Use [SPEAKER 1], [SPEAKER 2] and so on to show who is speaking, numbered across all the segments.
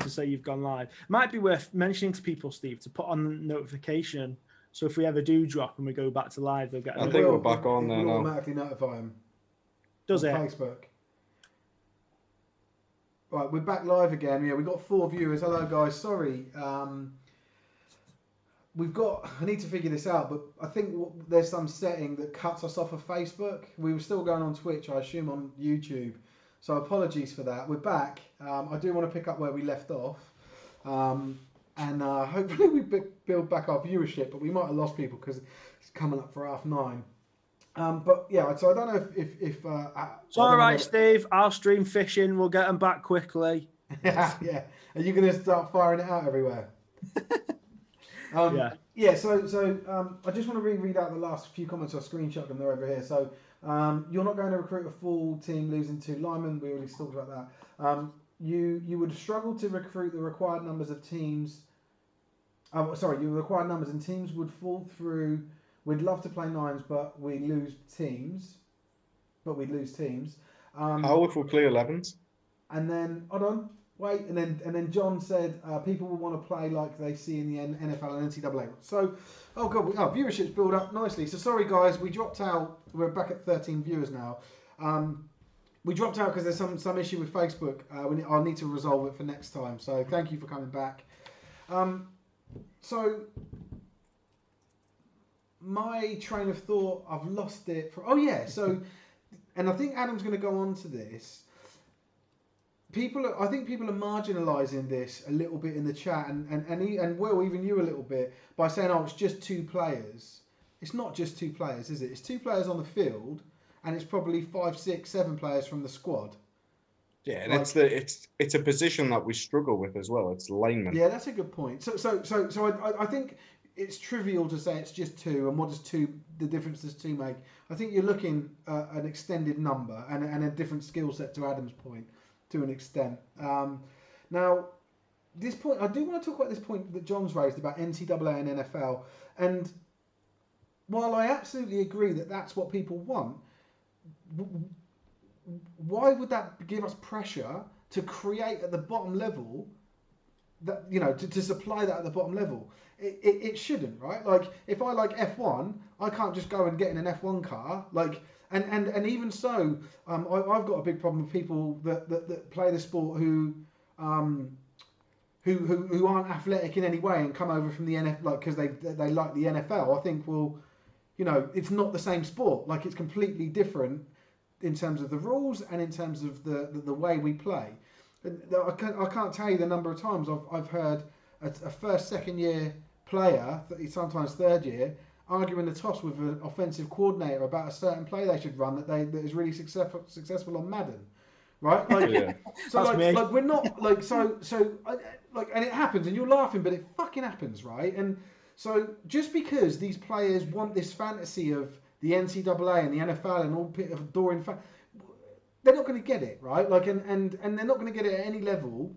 [SPEAKER 1] to say you've gone live. Might be worth mentioning to people, Steve, to put on notification. So if we ever do drop and we go back to live, they'll get.
[SPEAKER 2] I think we're back on there now.
[SPEAKER 3] It will automatically notify them.
[SPEAKER 1] Does it?
[SPEAKER 3] Facebook. Right, we're back live again. Yeah, we've got 4 viewers. Hello, guys. Sorry. I need to figure this out, but I think there's some setting that cuts us off of Facebook. We were still going on Twitch, I assume on YouTube. So apologies for that. We're back. I do want to pick up where we left off. And hopefully we build back our viewership, but we might have lost people because it's coming up for 9:30. But yeah, so I don't know if
[SPEAKER 1] it's all right, Steve. I'll stream fishing. We'll get them back quickly.
[SPEAKER 3] Yeah. Are you going to start firing it out everywhere? Yeah. So I just want to read out the last few comments. I screenshot them. They're over here. So you're not going to recruit a full team, losing 2 linemen. We already talked about that. You would struggle to recruit the required numbers of teams. Your required numbers and teams would fall through. We'd love to play 9s, but we lose teams.
[SPEAKER 2] How if we play 11s?
[SPEAKER 3] And then, hold on, wait. And then John said people will want to play like they see in the NFL and NCAA. So, oh god, viewership's built up nicely. So sorry guys, we dropped out. We're back at 13 viewers now. We dropped out because there's some issue with Facebook. I'll need to resolve it for next time. So thank you for coming back. So my train of thought, I've lost it. So, and I think Adam's going to go on to this. I think people are marginalising this a little bit in the chat, and Will, even you a little bit, by saying, "Oh, it's just 2 players." It's not just 2 players, is it? It's 2 players on the field, and it's probably 5, 6, 7 players from the squad.
[SPEAKER 2] Yeah, and it's a position that we struggle with as well. It's lineman.
[SPEAKER 3] Yeah, that's a good point. So I think it's trivial to say it's just 2, and what does the difference does 2 make? I think you're looking at an extended number and a different skill set, to Adam's point, to an extent. Now, this point, I do want to talk about this point that John's raised about NCAA and NFL. And while I absolutely agree that that's what people want, why would that give us pressure to create at the bottom level, that to supply that at the bottom level? It shouldn't, right? Like, if I like F1, I can't just go and get in an F1 car. Like, and even so, I've got a big problem with people that play the sport who aren't athletic in any way and come over from the NFL, like, because they like the NFL. I think, well, it's not the same sport. Like, it's completely different in terms of the rules and in terms of the way we play. And I can't tell you the number of times I've heard a first, second year player, sometimes third year, arguing the toss with an offensive coordinator about a certain play they should run that is really successful on Madden, right? Like,
[SPEAKER 2] yeah.
[SPEAKER 3] So like we're not like so and it happens, and you're laughing, but it fucking happens, right? And so just because these players want this fantasy of the NCAA and the NFL and all adoring they're not going to get it, right? Like, and they're not going to get it at any level,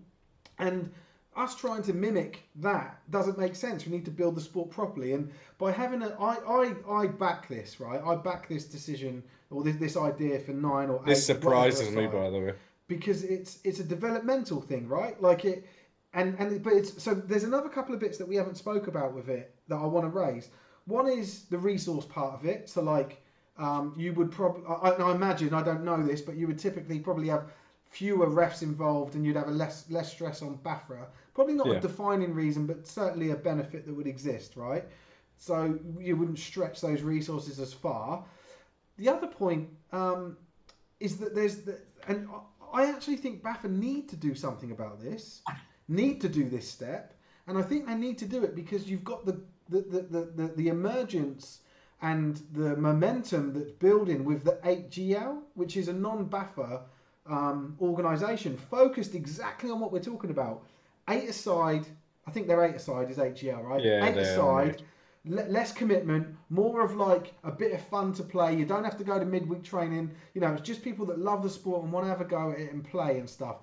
[SPEAKER 3] and us trying to mimic that doesn't make sense. We need to build the sport properly, and by having I back this, right? I back this decision or this idea for 9 or 8.
[SPEAKER 2] This surprises me, by the way,
[SPEAKER 3] because it's a developmental thing, right? Like it, but it's so there's another couple of bits that we haven't spoke about with it that I want to raise. One is the resource part of it. So like you would probably, I imagine, I don't know this, but you would typically probably have fewer refs involved, and you'd have a less stress on BAFRA. Probably not a defining reason, but certainly a benefit that would exist, right? So you wouldn't stretch those resources as far. The other point is that and I actually think BAFRA need to do something about this, need to do this step, and I think they need to do it because you've got the emergence and the momentum that's building with the 8GL, which is a non-BAFRA organisation focused exactly on what we're talking about. 8-a-side, I think their 8-a-side is 8GL, right?
[SPEAKER 2] Yeah,
[SPEAKER 3] 8-a-side, less commitment, more of like a bit of fun to play. You don't have to go to midweek training. It's just people that love the sport and want to have a go at it and play and stuff.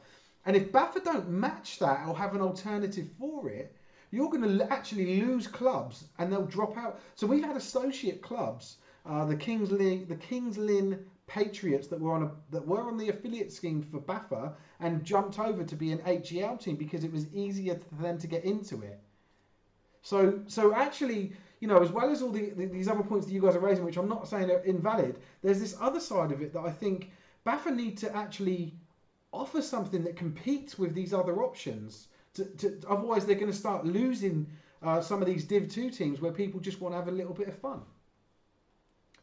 [SPEAKER 3] And if BAFRA don't match that or have an alternative for it, you're going to actually lose clubs and they'll drop out. So we've had associate clubs, the Kings Lynn Patriots that were on the affiliate scheme for BAFA and jumped over to be an HGL team because it was easier for them to get into it. So actually, as well as all these other points that you guys are raising, which I'm not saying are invalid, there's this other side of it that I think BAFA need to actually offer something that competes with these other options. Otherwise, they're going to start losing some of these Div 2 teams where people just want to have a little bit of fun.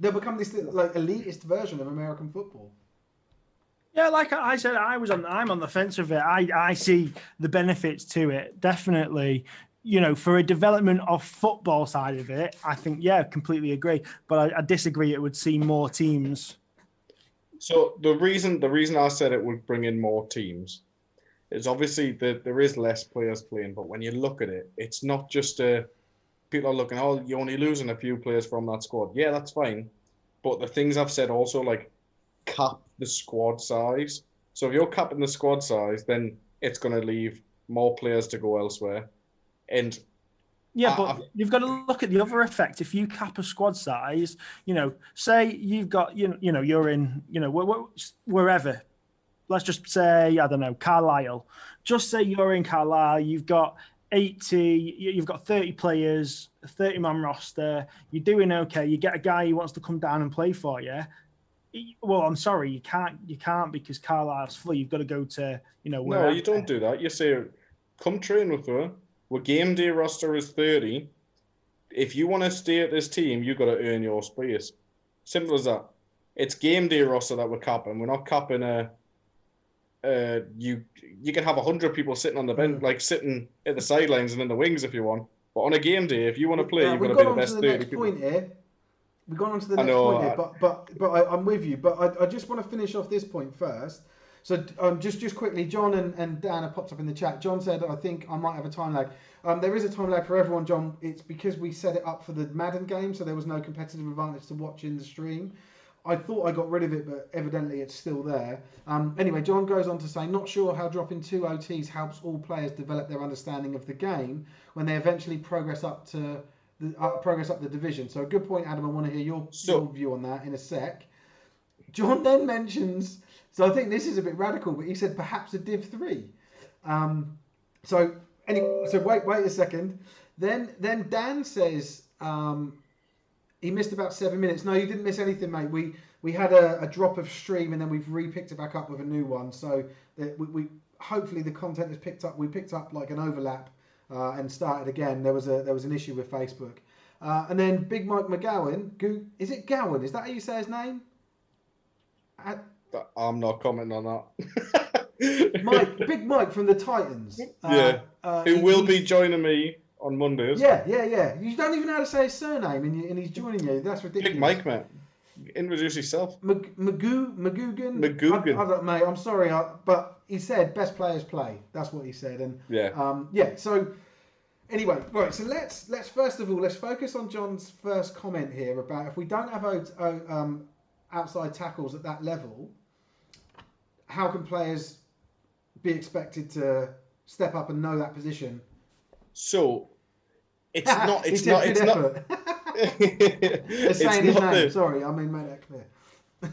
[SPEAKER 3] They'll become this like elitist version of American football.
[SPEAKER 1] Yeah, like I said, I'm on the fence of it. I see the benefits to it, definitely. For a development of football side of it, I think, yeah, completely agree. But I disagree. It would see more teams.
[SPEAKER 2] So the reason I said it would bring in more teams is obviously that there is less players playing. But when you look at it, it's not just people are looking, oh, you're only losing a few players from that squad. Yeah, that's fine. But the things I've said also, like, cap the squad size. So if you're capping the squad size, then it's going to leave more players to go elsewhere. And
[SPEAKER 1] yeah, but you've got to look at the other effect. If you cap a squad size, say you've got, you're in, wherever. Let's just say, I don't know, Carlisle. Just say you're in Carlisle. You've got 80, you've got 30 players, a 30-man roster. You're doing okay. You get a guy who wants to come down and play for you. Well, I'm sorry, you can't because Carlisle's full. You've got to go to, wherever.
[SPEAKER 2] No, you don't do that. You say, come train with her. Our game day roster is 30. If you want to stay at this team, you've got to earn your space. Simple as that. It's game day roster that we're capping. We're not capping you can have 100 people sitting on the bench, like sitting at the sidelines and in the wings if you want. But on a game day, if you want to play, you've got to be the best 30 people.
[SPEAKER 3] We've gone on to the next point here, but I'm with you. But I just want to finish off this point first. So just quickly, John and Dan have popped up in the chat. John said, I think I might have a time lag. There is a time lag for everyone, John. It's because we set it up for the Madden game, so there was no competitive advantage to watching the stream. I thought I got rid of it, but evidently it's still there. Anyway, John goes on to say, not sure how dropping 2 OTs helps all players develop their understanding of the game when they eventually progress up the division. So a good point, Adam. I want to hear your view on that in a sec. John then mentions, so I think this is a bit radical, but he said perhaps a Div 3. So wait a second. Then Dan says he missed about 7 minutes. No, you didn't miss anything, mate. We had a drop of stream and then we've re-picked it back up with a new one. So that we hopefully the content is picked up. We picked up like an overlap and started again. There was an issue with Facebook. And then Big Mike McGowan, is it Gowan? Is that how you say his name?
[SPEAKER 2] I'm not commenting on that.
[SPEAKER 3] Big Mike from the Titans.
[SPEAKER 2] Who will be joining me on Mondays.
[SPEAKER 3] Yeah. You don't even know how to say his surname, and he's joining you. That's ridiculous.
[SPEAKER 2] Big Mike, mate. Introduce yourself.
[SPEAKER 3] Magoogan. Mate, I'm sorry, but he said best players play. That's what he said, and So anyway, right. So let's first of all let's focus on John's first comment here about if we don't have outside tackles at that level, how can players be expected to step up and know that position?
[SPEAKER 2] So it's not. It's not. It's not.
[SPEAKER 3] They're saying his name. Sorry, I mean make that clear.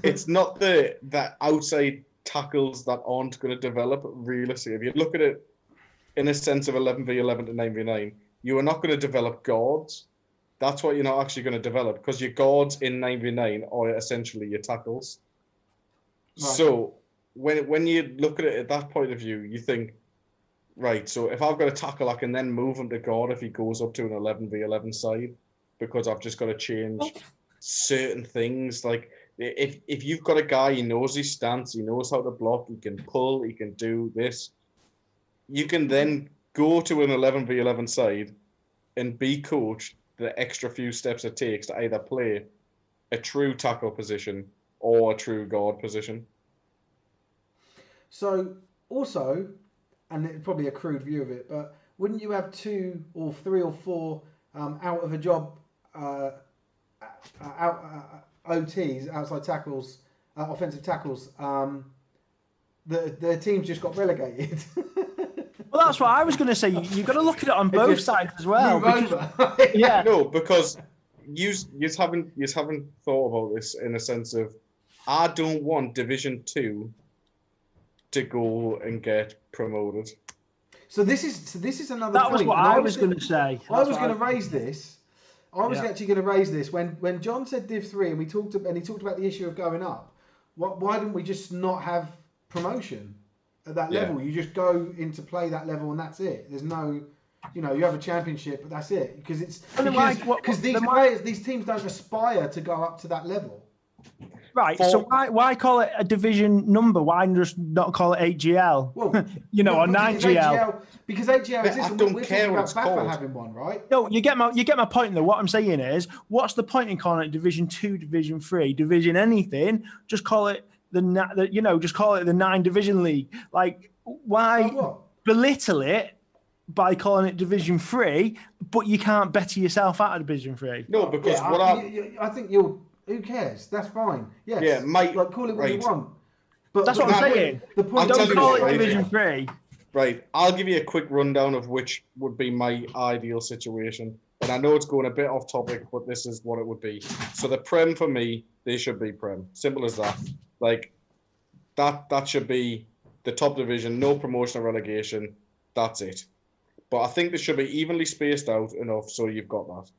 [SPEAKER 2] It's not that outside tackles that aren't going to develop realistically. If you look at it in a sense of 11v11 to 9v9, you are not going to develop guards. That's what you're not actually going to develop because your guards in 9v9 are essentially your tackles. Right. So when you look at it at that point of view, you think, right, so if I've got a tackle, I can then move him to guard if he goes up to an 11v11 side because I've just got to change certain things. Like if you've got a guy, he knows his stance, he knows how to block, he can pull, he can do this, you can then go to an 11v11 side and be coached the extra few steps it takes to either play a true tackle position or a true guard position.
[SPEAKER 3] So also, and it's probably a crude view of it, but wouldn't you have 2 or 3 or 4 out of a job OTs, outside tackles, offensive tackles, the teams just got relegated?
[SPEAKER 1] Well, that's what I was going to say. You've got to look at it on both sides as well.
[SPEAKER 2] No, because you haven't thought about this in a sense of I don't want Division 2 to go and get promoted.
[SPEAKER 3] So this is another
[SPEAKER 1] That
[SPEAKER 3] point.
[SPEAKER 1] was what
[SPEAKER 3] and
[SPEAKER 1] I was going to say.
[SPEAKER 3] I was going to raise this. I was
[SPEAKER 1] Yeah.
[SPEAKER 3] actually going to raise this when John said Div 3 and he talked about the issue of going up. Why didn't we just not have promotion at that level? You just go into play that level and that's it. There's no, you have a championship, but that's it because these teams don't aspire to go up to that level.
[SPEAKER 1] Right, so why call it a division number? Why just not call it 8GL?
[SPEAKER 3] Well,
[SPEAKER 1] or 9GL?
[SPEAKER 3] Because 8GL exists.
[SPEAKER 2] I don't care what it's called.
[SPEAKER 3] Having one, right?
[SPEAKER 1] No, you get my point though. What I'm saying is, what's the point in calling it Division 2, Division 3, Division anything? Just call it just call it the 9 Division League. Like, why belittle it by calling it Division 3, but you can't better yourself out of Division 3?
[SPEAKER 2] No, because
[SPEAKER 3] I think you'll. Who cares? That's fine. Yes.
[SPEAKER 2] Yeah, mate.
[SPEAKER 3] Like, call it what you want. But
[SPEAKER 1] that's what I'm saying.
[SPEAKER 3] The point.
[SPEAKER 1] Don't call it Division 3.
[SPEAKER 2] Right. I'll give you a quick rundown of which would be my ideal situation. And I know it's going a bit off topic, but this is what it would be. So the Prem for me, they should be Prem. Simple as that. Like, that should be the top division, no promotion or relegation. That's it. But I think they should be evenly spaced out enough so you've got that.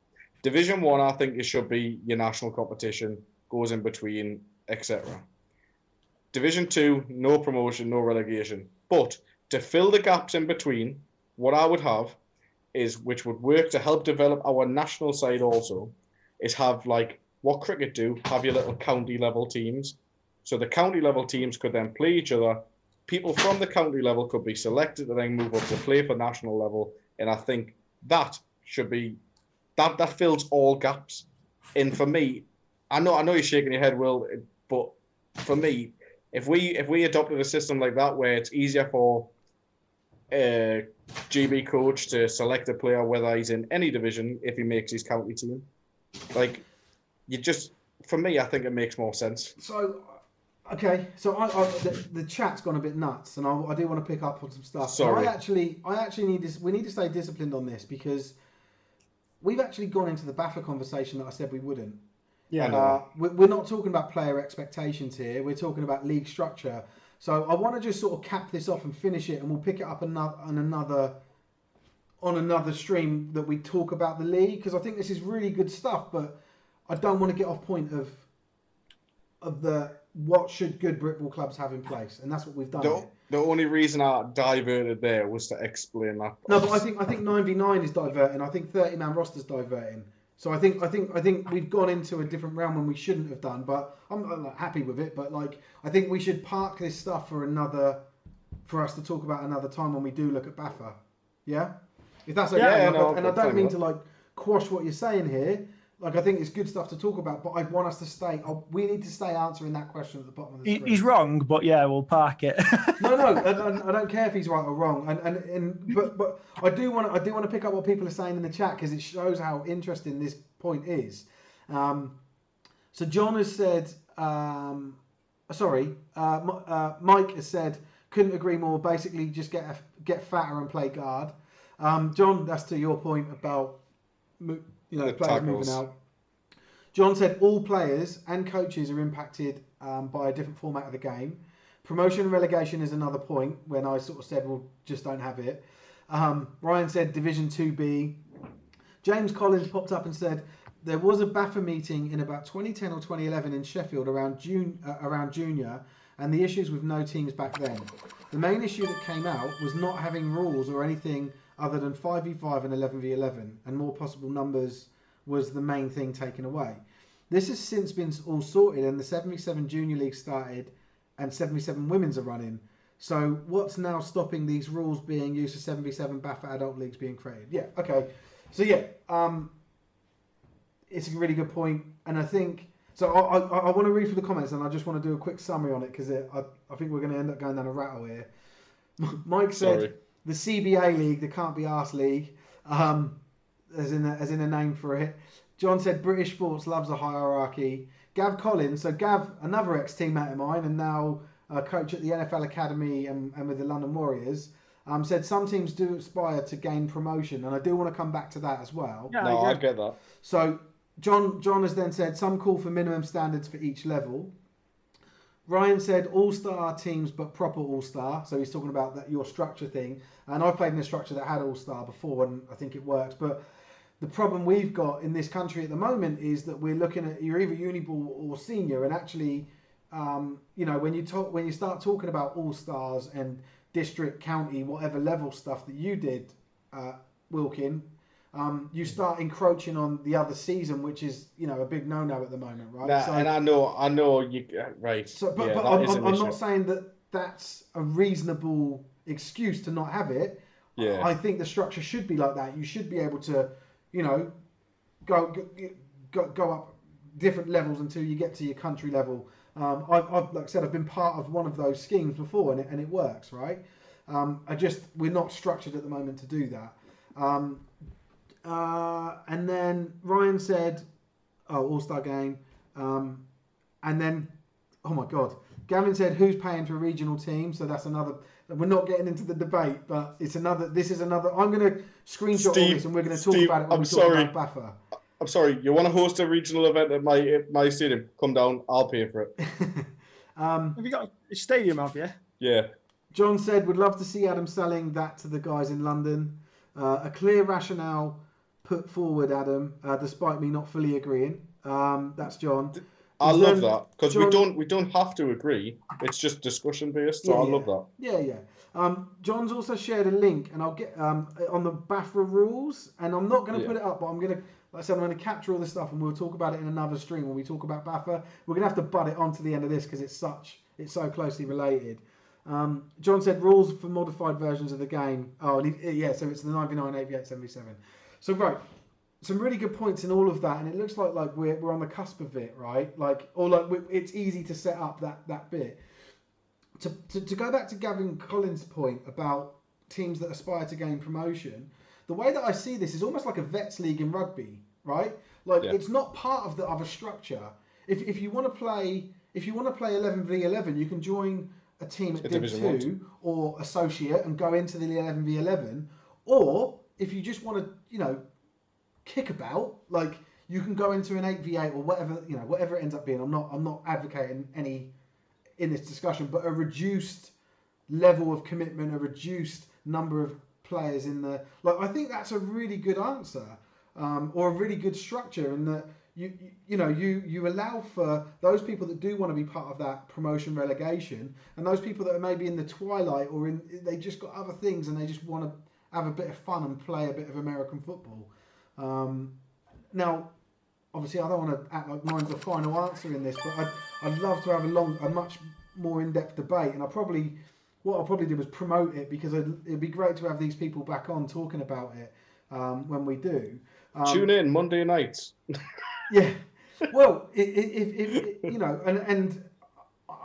[SPEAKER 2] Division 1, I think it should be your national competition, goes in between, etc. Division 2, no promotion, no relegation. But to fill the gaps in between, what I would have is, which would work to help develop our national side also, is have like what cricket do, have your little county level teams. So the county level teams could then play each other. People from the county level could be selected and then move up to play for national level. And I think that should be that fills all gaps. And for me, I know you're shaking your head, Will, but for me, if we adopted a system like that where it's easier for a GB coach to select a player whether he's in any division if he makes his county team, like for me, I think it makes more sense.
[SPEAKER 3] So, okay, so the chat's gone a bit nuts, and I do want to pick up on some stuff.
[SPEAKER 2] Sorry.
[SPEAKER 3] I actually need this. We need to stay disciplined on this because we've actually gone into the BAFA conversation that I said we wouldn't.
[SPEAKER 1] Yeah.
[SPEAKER 3] We're not talking about player expectations here. We're talking about league structure. So I want to just sort of cap this off and finish it, and we'll pick it up on another stream that we talk about the league, because I think this is really good stuff. But I don't want to get off point of the what should good Britball clubs have in place, and that's what we've done.
[SPEAKER 2] The only reason I diverted there was to explain that.
[SPEAKER 3] No, but I think 9v9 is diverting. I think 30-man roster's diverting. So I think we've gone into a different realm when we shouldn't have done. But I'm not happy with it. But like, I think we should park this stuff for us to talk about another time when we do look at BAFA. Yeah, if that's okay.
[SPEAKER 2] Yeah,
[SPEAKER 3] and I don't mean to like quash what you're saying here. Like, I think it's good stuff to talk about, but I want us to stay. We need to stay answering that question at the bottom of the screen.
[SPEAKER 1] He's wrong, but yeah, we'll park it.
[SPEAKER 3] No, I don't care if he's right or wrong. But I do want to pick up what people are saying in the chat, because it shows how interesting this point is. So John has said, Mike has said, couldn't agree more. Basically, just get fatter and play guard. John, that's to your point about players
[SPEAKER 2] tackles.
[SPEAKER 3] moving out. John said all players and coaches are impacted by a different format of the game. Promotion and relegation is another point when I sort of said, well, just don't have it. Ryan said Division 2B. James Collins popped up and said there was a BAFA meeting in about 2010 or 2011 in Sheffield around junior, and the issues with no teams back then. The main issue that came out was not having rules or anything other than 5v5 and 11v11, and more possible numbers was the main thing taken away. This has since been all sorted, and the 77 Junior League started and 77 Women's are running. So what's now stopping these rules being used for 7v7 BAFA adult leagues being created? Yeah, okay. So yeah, it's a really good point, and I think... So I want to read through the comments, and I just want to do a quick summary on it, because I think we're going to end up going down a rattle here. Mike said...
[SPEAKER 2] Sorry.
[SPEAKER 3] The CBA League, the Can't Be Arsed League, as in a name for it. John said British sports loves a hierarchy. Gav Collins, so Gav, another ex-teammate of mine, and now a coach at the NFL Academy and with the London Warriors, said some teams do aspire to gain promotion, and I do want to come back to that as well.
[SPEAKER 1] Yeah,
[SPEAKER 2] No, I get that.
[SPEAKER 3] So John has then said some call for minimum standards for each level. Ryan said all-star teams, but proper all-star. So he's talking about your structure thing. And I've played in a structure that had all-star before, and I think it works. But the problem we've got in this country at the moment is that we're looking at you're either uniball or senior, and actually, when you start talking about all-stars and district, county, whatever level stuff that you did, Wilkin, you start encroaching on the other season, which is a big no-no at the moment, right?
[SPEAKER 2] And I know you right.
[SPEAKER 3] So, but I'm not saying that that's a reasonable excuse to not have it.
[SPEAKER 2] Yeah.
[SPEAKER 3] I think the structure should be like that. You should be able to, go up different levels until you get to your country level. I've like I said, I've been part of one of those schemes before, and it works, right? We're not structured at the moment to do that. And then Ryan said, All-Star game. And then, oh my God, Gavin said, who's paying for a regional team? So that's another. We're not getting into the debate, but this is another. I'm going to screenshot all this, and we're going to talk about it when we talk about Baffa.
[SPEAKER 2] I'm sorry. You want to host a regional event at my stadium? Come down. I'll pay for it.
[SPEAKER 1] Have you got a stadium? Have you?
[SPEAKER 2] Yeah.
[SPEAKER 3] John said, would love to see Adam selling that to the guys in London. A clear rationale put forward, Adam, despite me not fully agreeing. That's John.
[SPEAKER 2] I love that because we don't have to agree. It's just discussion based. So I love that.
[SPEAKER 3] Yeah. John's also shared a link, and I'll get on the Bafra rules, and I'm not going to put it up, but I'm going to, like I said, I'm going to capture all this stuff, and we'll talk about it in another stream when we talk about Bafra. We're going to have to butt it onto the end of this because it's so closely related. John said rules for modified versions of the game. So it's the 99, 88, 77. So right. Some really good points in all of that, and it looks like we're on the cusp of it, right? It's easy to set up that bit. To go back to Gavin Collins' point about teams that aspire to gain promotion, the way that I see this is almost like a vets league in rugby, right? It's not part of the other structure. If you want to play 11v11, you can join a team at Div 2 or associate and go into the 11v11, or if you just want to, kickabout, you can go into an 8v8 or whatever it ends up being. I'm not advocating any in this discussion, but a reduced level of commitment, a reduced number of players in the I think that's a really good answer, or a really good structure in that you allow for those people that do want to be part of that promotion relegation, and those people that are maybe in the twilight or they just got other things and they just want to have a bit of fun and play a bit of American football. Now, obviously, I don't want to act like mine's the final answer in this, but I'd love to have a much more in-depth debate. And what I'll probably do is promote it because it'd be great to have these people back on talking about it when we do.
[SPEAKER 2] Tune in Monday nights.
[SPEAKER 3] Yeah, well, and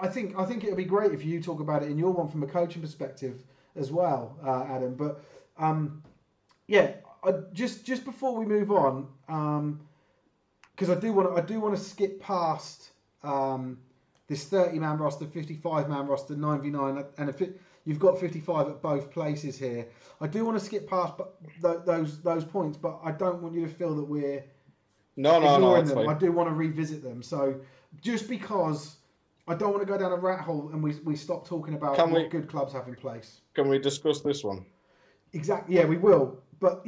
[SPEAKER 3] I think it'd be great if you talk about it in your one from a coaching perspective as well, Adam. But just before we move on, because I do want to skip past this 30-man roster, 55-man roster, 9v9, and you've got 55 at both places here. I do want to skip past those points, but I don't want you to feel that we're ignoring them. I do want to revisit them. So just because I don't want to go down a rat hole and we stop talking about what good clubs have in place.
[SPEAKER 2] Can we discuss this one?
[SPEAKER 3] Exactly. Yeah, we will. But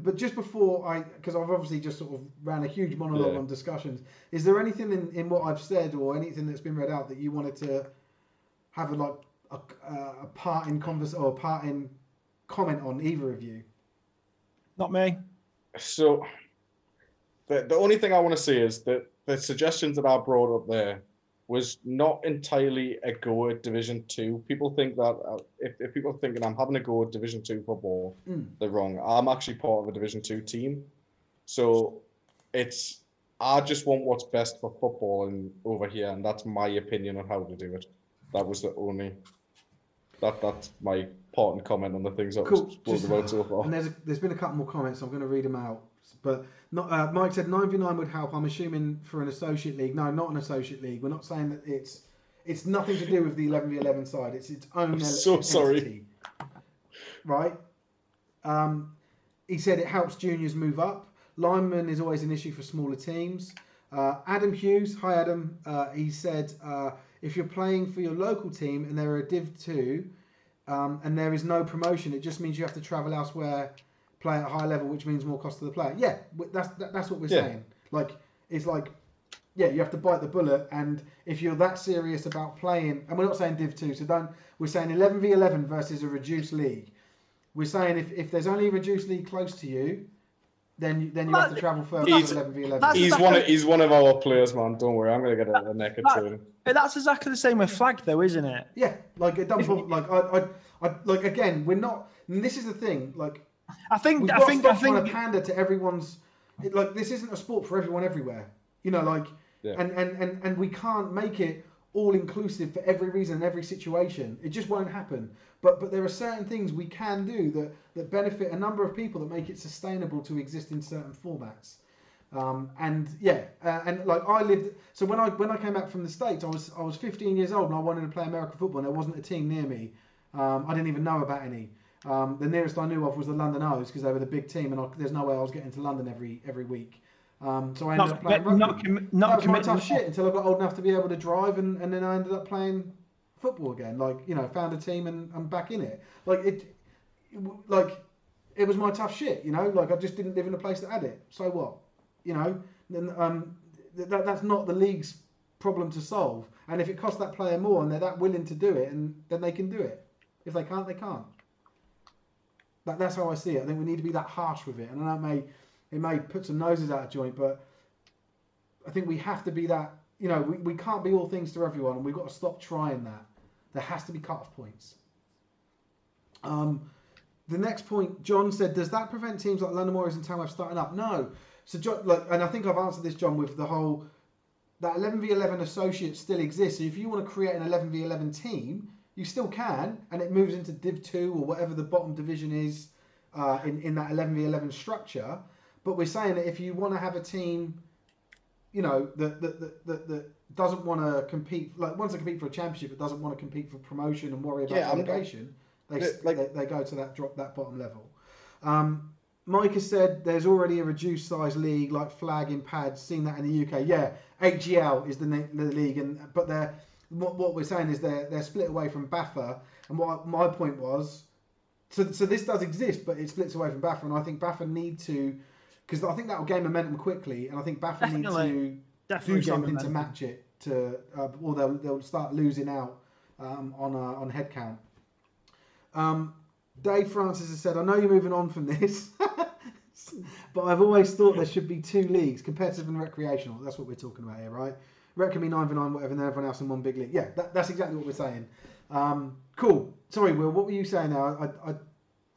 [SPEAKER 3] but just before because I've obviously just sort of ran a huge monologue on discussions. Is there anything in what I've said or anything that's been read out that you wanted to have a parting conversation or a parting comment on, either of you?
[SPEAKER 1] Not me.
[SPEAKER 2] So the only thing I want to say is that the suggestions that I brought up there was not entirely a go at Division 2. People think that if people are thinking I'm having a go at Division 2 football, they're wrong. I'm actually part of a Division 2 team. So I just want what's best for football over here, and that's my opinion on how to do it. That was the only... That's my part and comment on the things I've spoken about so far.
[SPEAKER 3] And there's been a couple more comments. I'm going to read them out. But Mike said 9v9 would help. I'm assuming for an associate league. No, not an associate league. We're not saying that it's nothing to do with the 11v11 side. It's its own entity.
[SPEAKER 2] Sorry.
[SPEAKER 3] Right? He said it helps juniors move up. Lineman is always an issue for smaller teams. Adam Hughes, hi Adam. He said if you're playing for your local team and they're a Div 2 and there is no promotion, it just means you have to travel elsewhere, play at a high level, which means more cost to the player. Yeah, that's what we're saying. Like, it's like, yeah, you have to bite the bullet, and if you're that serious about playing, and we're not saying Div 2, we're saying 11v11 versus a reduced league. We're saying if there's only a reduced league close to you, then you have to travel further to 11v11.
[SPEAKER 2] He's one of our players, man. Don't worry, I'm going to get a naked training.
[SPEAKER 1] That's exactly the same with flag, though, isn't it?
[SPEAKER 3] Yeah, like it doesn't. Like again, we're not. And this is the thing. Like, I think trying to pander to everyone's. Like, this isn't a sport for everyone everywhere. You know, like, and we can't make it all inclusive for every reason and every situation. It just won't happen. But there are certain things we can do that benefit a number of people, that make it sustainable to exist in certain formats. And like I lived. So when I came back from the States, I was 15 years old and I wanted to play American football, and there wasn't a team near me. I didn't even know about any. The nearest I knew of was the London O's, because they were the big team, and there's no way I was getting to London every week. So I ended up playing rugby. That was my tough shit until I got old enough to be able to drive, and then I ended up playing football again. Like, you know, found a team and I'm back in it. Like it was my tough shit. You know, like I just didn't live in a place that had it. So what? You know, then that's not the league's problem to solve. And if it costs that player more and they're that willing to do it, and then they can do it. If they can't, they can't. That's how I see it. I think we need to be that harsh with it. And I know it may put some noses out of joint, but I think we have to be that. You know, we can't be all things to everyone, and we've got to stop trying that. There has to be cut-off points. The next point, John said, does that prevent teams like London Warriors and Tamworth starting up? No. So, John, and I think I've answered this, John, with the whole, that 11v11 associate still exists. So if you want to create an 11v11 team, you still can, and it moves into Div 2 or whatever the bottom division is in that 11v11 structure. But we're saying that if you want to have a team, you know, that doesn't want to compete, like wants to compete for a championship, but doesn't want to compete for promotion and worry about relegation, they go to that bottom level. Mike has said there's already a reduced size league like flag in pads. Seen that in the UK. Yeah, HGL is the league, but what we're saying is they're split away from BAFA. And what my point was, so this does exist, but it splits away from BAFA, and I think BAFA need to, because I think that will gain momentum quickly, and I think BAFA need to do something to match it, or they'll start losing out on headcount. Dave Francis has said, I know you're moving on from this, but I've always thought there should be two leagues, competitive and recreational. That's what we're talking about here, right? Rec can be 9v9, whatever, and then everyone else in one big league. Yeah, that's exactly what we're saying. Cool. Sorry, Will, what were you saying now?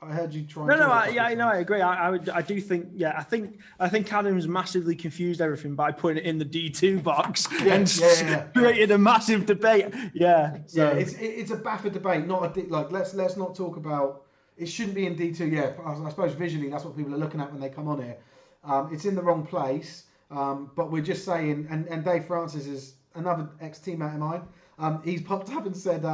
[SPEAKER 3] I heard you trying.
[SPEAKER 1] I agree. I do think. Yeah, I think Adam's massively confused everything by putting it in the D2 box and created a massive debate. Yeah.
[SPEAKER 3] So. Yeah, it's a BAFA debate, not a let's not talk about. It shouldn't be in D2. Yeah, I suppose visually that's what people are looking at when they come on here. It's in the wrong place. But we're just saying, and Dave Francis is another ex-teammate of mine. He's popped up and said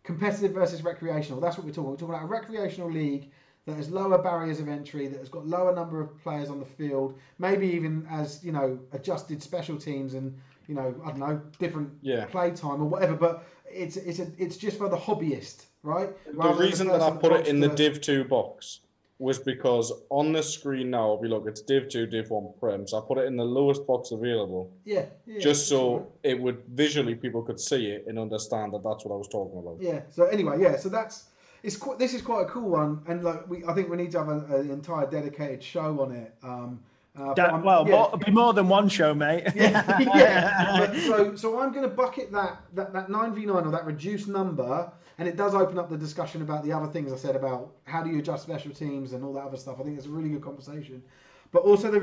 [SPEAKER 3] competitive versus recreational. That's what we're talking about. We're talking about a recreational league that has lower barriers of entry, that has got lower number of players on the field, maybe even as, you know, adjusted special teams and, you know, I don't know, different play time or whatever. But it's just for the hobbyist, right?
[SPEAKER 2] The reason that I put it in the Div 2 box was because on the screen now, if you look, it's Div 2, Div 1 Prem. So I put it in the lowest box available.
[SPEAKER 3] Yeah.
[SPEAKER 2] Just so it would visually, people could see it and understand that that's what I was talking about.
[SPEAKER 3] Yeah. So anyway, so this is quite a cool one, and I think we need to have an entire dedicated show on it.
[SPEAKER 1] It'll be more than one show, mate.
[SPEAKER 3] So I'm going to bucket that 9v9 or that reduced number. And it does open up the discussion about the other things I said about how do you adjust special teams and all that other stuff. I think it's a really good conversation. But also the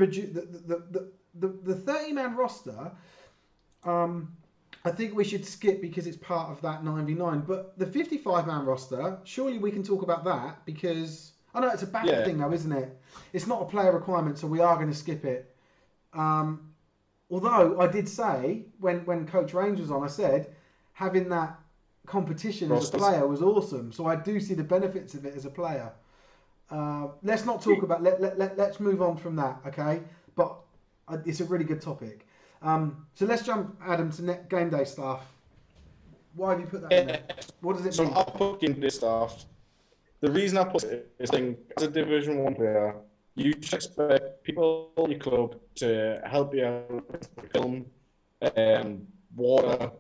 [SPEAKER 3] 30-man roster, I think we should skip because it's part of that 9v9. But the 55-man roster, surely we can talk about that because... I know it's a bad thing though, isn't it? It's not a player requirement, so we are going to skip it. Although I did say, when Coach Range was on, I said having that competition as a player was awesome, so I do see the benefits of it as a player. Let's not talk about let's move on from that, okay? But it's a really good topic. So let's jump, Adam, to game day stuff. Why have you put that in there? What does it
[SPEAKER 2] So
[SPEAKER 3] mean?
[SPEAKER 2] I put game day staff. The reason I put it is, as a Division 1 player, you should expect people in your club to help you out with film, water.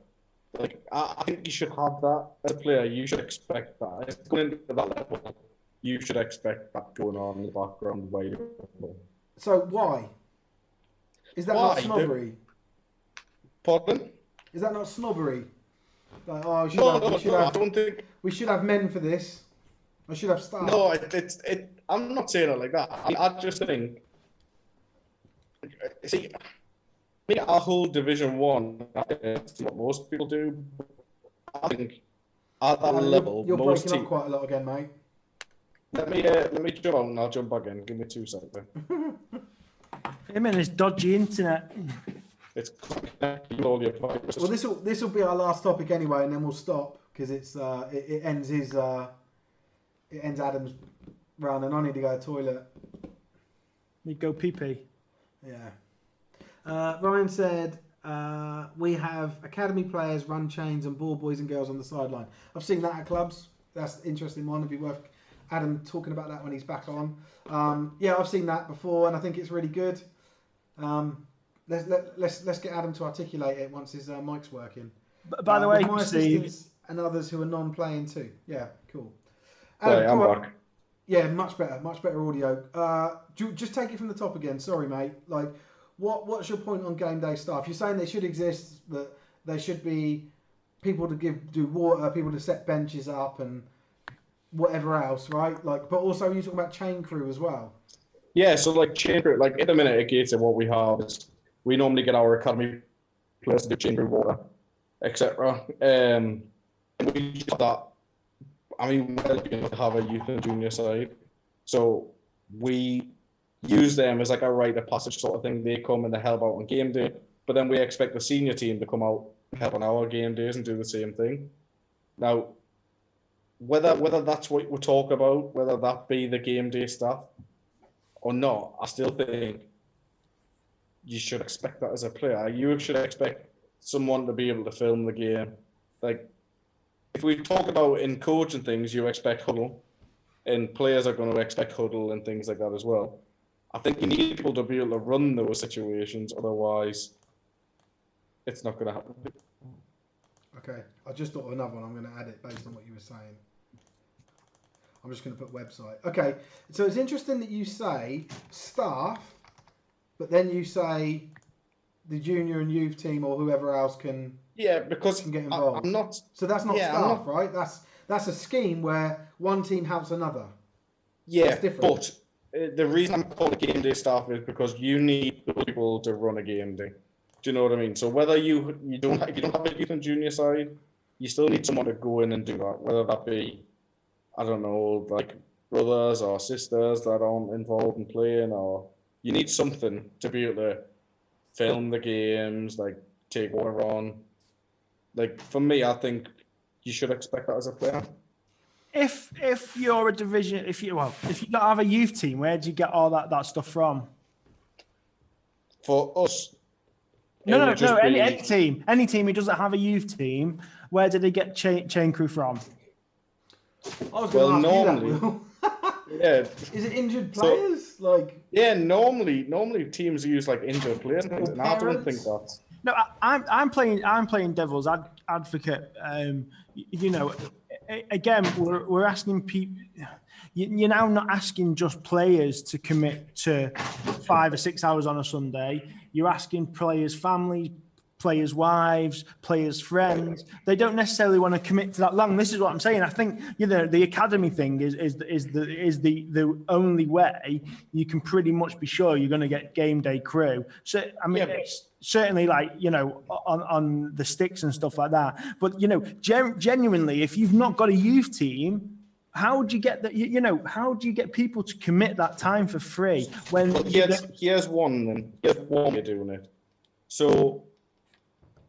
[SPEAKER 2] Like, I think you should have that as a player. You should expect that. It's going into that level. You should expect that going on in the background while you're playing.
[SPEAKER 3] So why? Is that not snobbery?
[SPEAKER 2] Pardon?
[SPEAKER 3] Is that not snobbery? Like, oh,
[SPEAKER 2] I don't think
[SPEAKER 3] we should have men for this. I should have staff.
[SPEAKER 2] No, I'm not saying it like that. I just think, see, our whole Division 1, that's what most people do. I think at that level,
[SPEAKER 3] you're
[SPEAKER 2] most
[SPEAKER 3] breaking up quite a lot again, mate.
[SPEAKER 2] Let me jump out and I'll jump back in. Give me 2 seconds.
[SPEAKER 1] Him and his dodgy internet.
[SPEAKER 2] It's all your viruses.
[SPEAKER 3] Well, this will be our last topic anyway, and then we'll stop because it ends Adam's round, and I need to go to the toilet.
[SPEAKER 1] You go pee pee.
[SPEAKER 3] Yeah. Ryan said we have academy players run chains and ball boys and girls on the sideline. I've seen that at clubs. That's an interesting one. It'd be worth Adam talking about that when he's back on. Yeah, I've seen that before, and I think it's really good. Let's get Adam to articulate it once his mic's working.
[SPEAKER 1] By the way,
[SPEAKER 3] my
[SPEAKER 1] Steve,
[SPEAKER 3] assistants and others who are non-playing too. Yeah, cool.
[SPEAKER 2] I'm back.
[SPEAKER 3] Yeah, much better audio. Just take it from the top again. Sorry, mate. Like, what's your point on game day staff? You're saying they should exist, that there should be people to do water, people to set benches up, and whatever else, right? Like, but also you talk about chain crew as well.
[SPEAKER 2] Yeah, so like chain crew, like in the minute at Gates, what we have is we normally get our academy players to do chain crew water, etc. We have that. I mean, we're lucky enough to have a youth and junior side, so we use them as like a rite of passage sort of thing. They come and they help out on game day, but then we expect the senior team to come out and help on our game days and do the same thing. Now, whether that's what we talk about, whether that be the game day stuff or not, I still think you should expect that as a player. You should expect someone to be able to film the game. Like, if we talk about in coach and things, you expect huddle, and players are going to expect huddle and things like that as well. I think you need people to be able to run those situations, otherwise it's not going to happen.
[SPEAKER 3] Okay, I just thought of another one. I'm going to add it based on what you were saying. I'm just going to put website. Okay, so it's interesting that you say staff, but then you say the junior and youth team or whoever else can.
[SPEAKER 2] Yeah, because
[SPEAKER 3] can get involved.
[SPEAKER 2] I'm not.
[SPEAKER 3] So that's not staff, right? That's a scheme where one team helps another.
[SPEAKER 2] Yeah, but the reason I'm calling it game day staff is because you need people to run a game day. Do you know what I mean? So whether you don't have a youth and junior side, you still need someone to go in and do that. Whether that be, I don't know, like brothers or sisters that aren't involved in playing, or you need something to be able to film the games, like take water on. Like, for me, I think you should expect that as a player.
[SPEAKER 1] If you're a division, if you don't have a youth team, where do you get all that stuff from?
[SPEAKER 2] For us,
[SPEAKER 1] no. Any team who doesn't have a youth team, where do they get chain crew from?
[SPEAKER 3] I was going to ask you that, Will.
[SPEAKER 2] Yeah.
[SPEAKER 3] Is it injured players?
[SPEAKER 2] Yeah, normally teams use like injured players, and I don't think that's.
[SPEAKER 1] No, I'm playing devil's advocate. Again, we're asking people. You're now not asking just players to commit to 5 or 6 hours on a Sunday. You're asking players' families, players' wives, players' friends. They don't necessarily want to commit to that long. This is what I'm saying. I think the academy thing is the only way you can pretty much be sure you're going to get game day crew. So I mean, it's certainly on the sticks and stuff like that. But genuinely, if you've not got a youth team, how do you get that? How do you get people to commit that time for free? When
[SPEAKER 2] here's one way of doing it. So,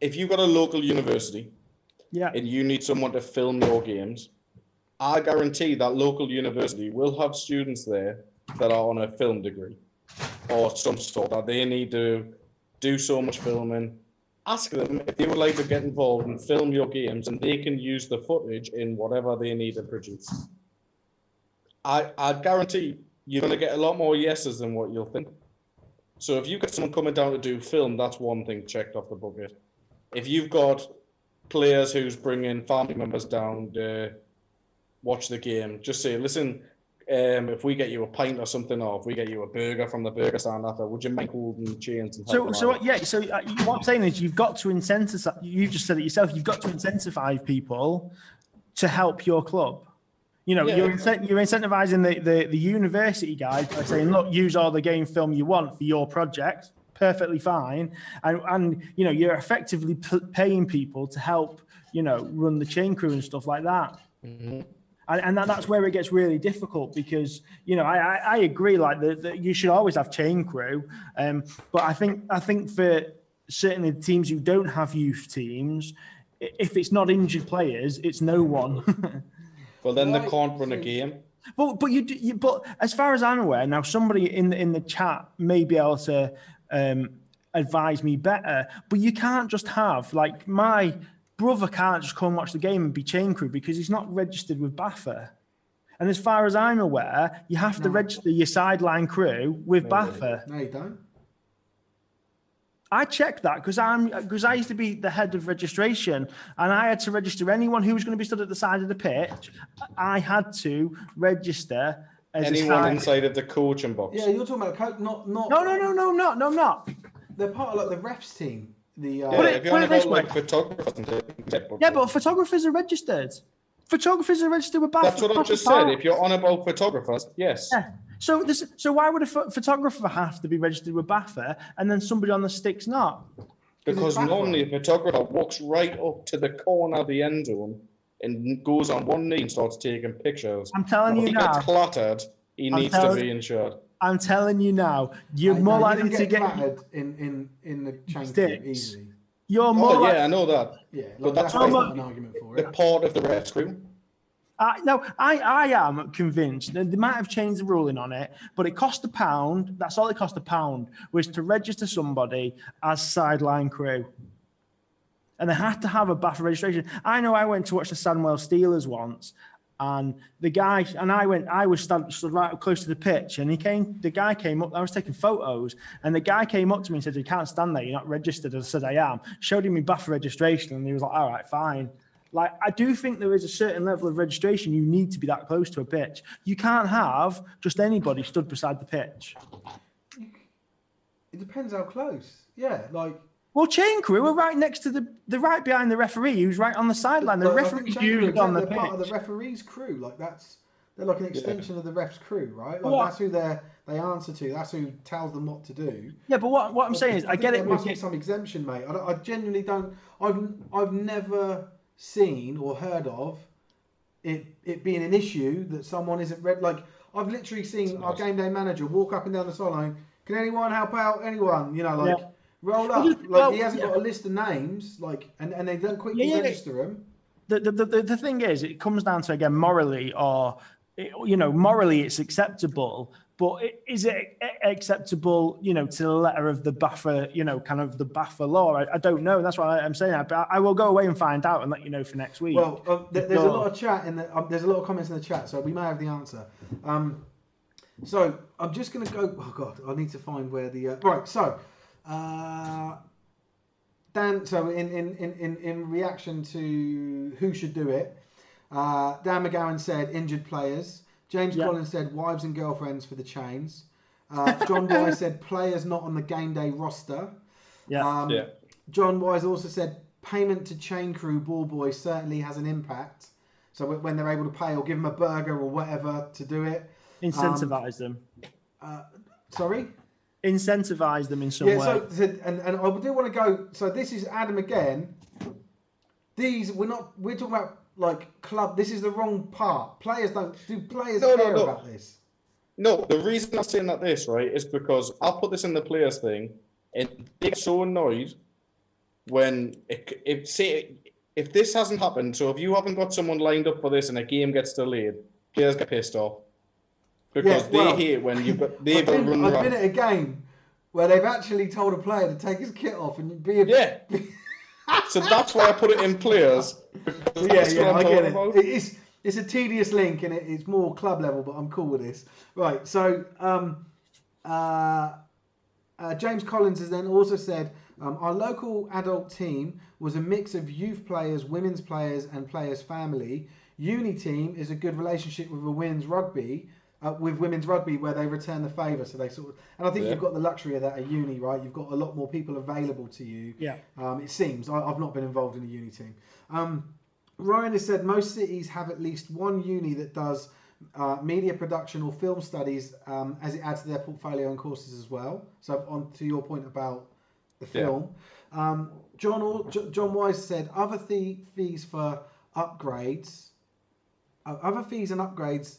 [SPEAKER 2] if you've got a local university, and you need someone to film your games, I guarantee that local university will have students there that are on a film degree or some sort that they need to do so much filming, ask them if they would like to get involved and film your games, and they can use the footage in whatever they need to produce. I guarantee you're going to get a lot more yeses than what you'll think. So if you've got someone coming down to do film, that's one thing checked off the bucket. If you've got players who's bringing family members down to watch the game, just say, listen, if we get you a pint or something, or if we get you a burger from the burger stand after, would you mind holding chains? And
[SPEAKER 1] So what I'm saying is you've got to incentivize, you've just said it yourself, you've got to incentivize people to help your club. You know, you're incentivizing the university guys by saying, look, use all the game film you want for your project. Perfectly fine. And you know, you're effectively paying people to help, you know, run the chain crew and stuff like that.
[SPEAKER 2] Mm-hmm.
[SPEAKER 1] And that's where it gets really difficult because, you know, I agree, like, that you should always have chain crew. But I think for certainly the teams who don't have youth teams, if it's not injured players, it's no one.
[SPEAKER 2] Well, then they can't run a game.
[SPEAKER 1] But as far as I'm aware, now somebody in the chat may be able to advise me better, but you can't just have, like, my brother can't just come and watch the game and be chain crew because he's not registered with BAFA. And as far as I'm aware, you have to register your sideline crew with BAFA.
[SPEAKER 3] No, you don't.
[SPEAKER 1] I checked that because I used to be the head of registration, and I had to register anyone who was going to be stood at the side of the pitch. I had to register as
[SPEAKER 2] anyone inside of the coaching box.
[SPEAKER 3] Yeah, you're talking about coach, not.
[SPEAKER 1] No, I'm not.
[SPEAKER 3] They're part of, like, the refs team.
[SPEAKER 2] If you're on about, like, photographers,
[SPEAKER 1] but photographers are registered. Photographers are registered with BAFA.
[SPEAKER 2] That's what I've just said. If you're on about photographers, yes.
[SPEAKER 1] Yeah. So why would a photographer have to be registered with BAFA and then somebody on the stick's not?
[SPEAKER 2] Because normally a photographer walks right up to the corner of the end zone and goes on one knee and starts taking pictures.
[SPEAKER 1] I'm telling you now.
[SPEAKER 2] If he gets clattered, he needs to be insured.
[SPEAKER 1] I'm telling you now, you're more likely to get
[SPEAKER 3] clattered in the chain crew easily.
[SPEAKER 1] You're more
[SPEAKER 2] I know that.
[SPEAKER 3] Yeah,
[SPEAKER 2] but that's
[SPEAKER 3] not an argument for it.
[SPEAKER 2] The part of the refs crew.
[SPEAKER 1] No, I am convinced that they might have changed the ruling on it, but it cost £1. That's all it cost £1, was to register somebody as sideline crew. And they had to have a BAFA registration. I know I went to watch the Sandwell Steelers once, and I was stood right close to the pitch, and the guy came up, I was taking photos, and the guy came up to me and said, "You can't stand there, you're not registered." I said, "I am." Showed him my BAFA registration, and he was like, "All right, fine." Like, I do think there is a certain level of registration. You need to be that close to a pitch. You can't have just anybody stood beside the pitch.
[SPEAKER 3] It depends how close. Yeah, like.
[SPEAKER 1] Well, chain crew are right next to the right behind the referee, who's right on the sideline. The referee's usually on the pitch.
[SPEAKER 3] Part of the referee's crew. Like, they're like an extension of the ref's crew, right? Like, that's who they answer to. That's who tells them what to do.
[SPEAKER 1] Yeah, but what I'm saying is, I get it.
[SPEAKER 3] There must be some exemption, mate. I genuinely don't. I've never seen or heard of it being an issue that someone isn't read. Like, I've literally seen our game day manager walk up and down the sideline. Can anyone help out? Anyone? You know, like. Yeah. Roll up, like, he hasn't got a list of names, like, and they don't quickly register them.
[SPEAKER 1] The thing is, it comes down to, again, morally, or, you know, morally it's acceptable, but is it acceptable, you know, to the letter of the BAFA, you know, kind of the BAFA law? I don't know. That's why I'm saying that, but I will go away and find out and let you know for next week.
[SPEAKER 3] Well, there's a lot of chat there's a lot of comments in the chat, so we may have the answer. So I'm just going to go. Oh God, I need to find where the right. So. Dan, so in reaction to who should do it, Dan McGowan said injured players. James Collins said wives and girlfriends for the chains. John Wise said players not on the game day roster. John Wise also said payment to chain crew ball boys certainly has an impact. So when they're able to pay or give them a burger or whatever to do it.
[SPEAKER 1] Incentivize them.
[SPEAKER 3] Sorry?
[SPEAKER 1] Incentivize them in some way.
[SPEAKER 3] So and I do want to go. So this is Adam again. We're talking about, like, club. This is the wrong part. Players care about this.
[SPEAKER 2] No, the reason I'm saying that this, right, is because I'll put this in the players thing, and they get so annoyed when if this hasn't happened. So if you haven't got someone lined up for this and a game gets delayed, players get pissed off. Because they hate when they've been at a game
[SPEAKER 3] where they've actually told a player to take his kit off and be a...
[SPEAKER 2] Yeah. So that's why I put it in players.
[SPEAKER 3] Yeah, I get it. It's a tedious link and it's more club level, but I'm cool with this. Right, so James Collins has then also said, our local adult team was a mix of youth players, women's players, and players' family. Uni team is a good relationship with women's rugby, where they return the favour. So they sort of, and I think you've got the luxury of that at uni, right? You've got a lot more people available to you.
[SPEAKER 1] Yeah.
[SPEAKER 3] It seems. I've not been involved in a uni team. Ryan has said most cities have at least one uni that does media production or film studies as it adds to their portfolio and courses as well. So on to your point about the film. John Wise said other fees for upgrades, other fees and upgrades.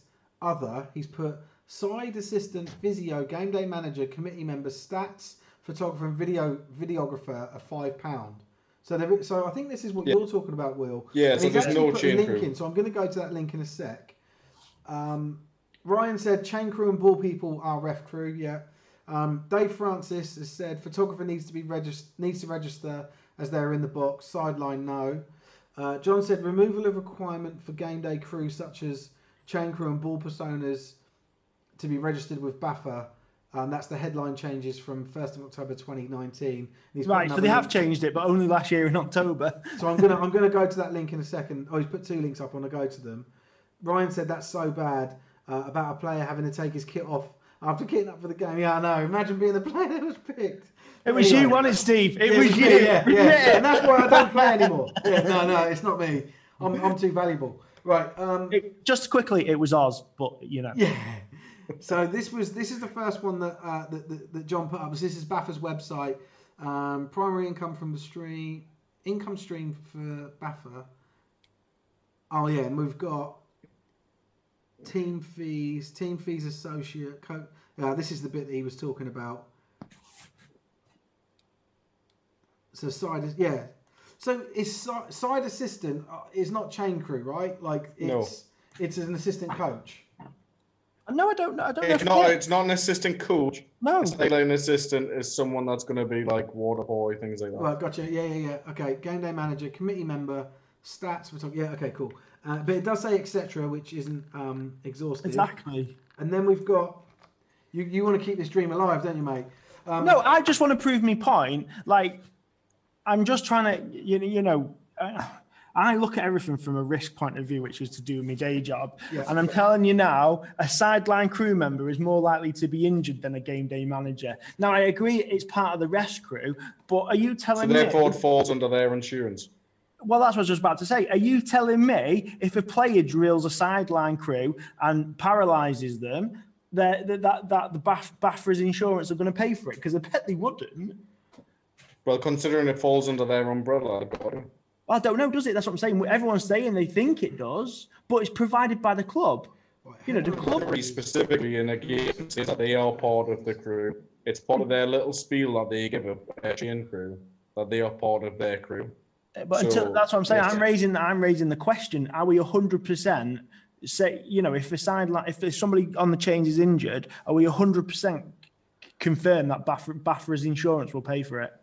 [SPEAKER 3] He's put side assistant, physio, game day manager, committee member, stats, photographer, and videographer are £5. So I think this is what you're talking about, Will.
[SPEAKER 2] Yeah.
[SPEAKER 3] And
[SPEAKER 2] So there's no chain crew.
[SPEAKER 3] So I'm going to go to that link in a sec. Ryan said chain crew and ball people are ref crew. Yeah. Dave Francis has said photographer needs to register as they're in the box. Sideline no. John said removal of requirement for game day crew such as chain crew and ball personas to be registered with BAFA. That's the headline changes from 1st of October 2019.
[SPEAKER 1] Right, so they have changed it, but only last year in October.
[SPEAKER 3] So I'm gonna go to that link in a second. Oh, he's put 2 links up. I want to go to them. Ryan said that's so bad about a player having to take his kit off after kitting up for the game. Yeah, I know. Imagine being the player that was picked.
[SPEAKER 1] It was you, wasn't it, Steve? It was you.
[SPEAKER 3] Yeah. And that's why I don't play anymore. Yeah, no, it's not me. I'm too valuable. Right.
[SPEAKER 1] Just quickly, it was Oz, but you know.
[SPEAKER 3] Yeah. So this is the first one that John put up. So this is BAFA's website. Primary income from the stream, income stream for BAFA. Oh yeah, and we've got team fees associate. This is the bit that he was talking about. So So it's side assistant is not chain crew, right? Like it's an assistant coach.
[SPEAKER 1] No, I don't know.
[SPEAKER 2] It's not an assistant coach.
[SPEAKER 1] No.
[SPEAKER 2] Sideline assistant is someone that's going to be like water boy, things like that.
[SPEAKER 3] Right, gotcha. Yeah. Okay, game day manager, committee member, stats. Yeah, okay, cool. But it does say etc., which isn't exhaustive.
[SPEAKER 1] Exactly.
[SPEAKER 3] And then we've got you want to keep this dream alive, don't you, mate?
[SPEAKER 1] No, I just want to prove my point. Like, I'm just trying to, you know. I look at everything from a risk point of view, which is to do my day job. Yes. And I'm telling you now, a sideline crew member is more likely to be injured than a game day manager. Now, I agree it's part of the rest crew, but are you telling me...
[SPEAKER 2] So therefore it falls under their insurance?
[SPEAKER 1] Well, that's what I was just about to say. Are you telling me if a player drills a sideline crew and paralyses them, that the BAFRA's insurance are going to pay for it? Because I bet they wouldn't.
[SPEAKER 2] Well, considering it falls under their umbrella,
[SPEAKER 1] I don't know, does it? That's what I'm saying. Everyone's saying they think it does, but it's provided by the club. You know, the club...
[SPEAKER 2] Very specifically in a game says that they are part of the crew. It's part of their little spiel that they give a chain crew, that they are part of their crew.
[SPEAKER 1] But until, that's what I'm saying. I'm raising the question: are we 100% say? You know, if if somebody on the chains is injured, are we 100% confirm that BAFRA's insurance will pay for it?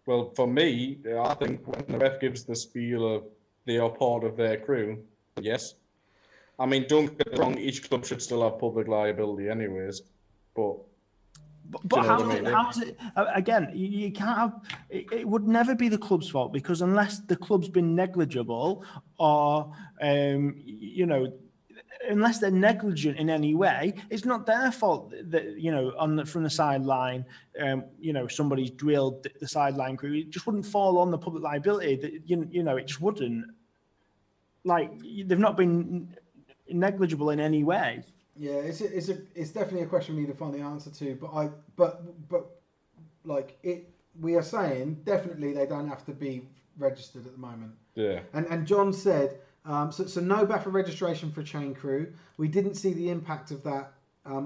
[SPEAKER 2] Well, for me, I think when the ref gives the spiel of they are part of their crew, yes. I mean, don't get me wrong, each club should still have public liability anyways, but
[SPEAKER 1] how is it, again, you can't have, it would never be the club's fault, because unless the club's been negligible or, you know, unless they're negligent in any way, it's not their fault that, you know, from the sideline, you know, somebody's drilled the sideline crew. It just wouldn't fall on the public liability. That you know, it just wouldn't. Like, they've not been negligible in any way.
[SPEAKER 3] Yeah, it's definitely a question we need to find the answer to. But like it, we are saying definitely they don't have to be registered at the moment.
[SPEAKER 2] Yeah. And
[SPEAKER 3] John said. So no BAFA registration for chain crew. We didn't see the impact of that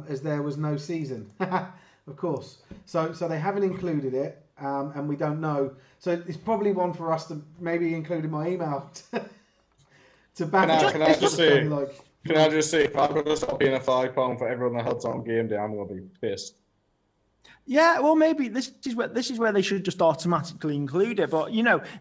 [SPEAKER 3] as there was no season, of course. So they haven't included it, and we don't know. So it's probably one for us to maybe include in my email to BAFA.
[SPEAKER 2] Can I just say, Can I just say, if I've got to stop being a £5 for everyone that helps out on game day, I'm going to be pissed.
[SPEAKER 1] Yeah, well, maybe this is where they should just automatically include it. But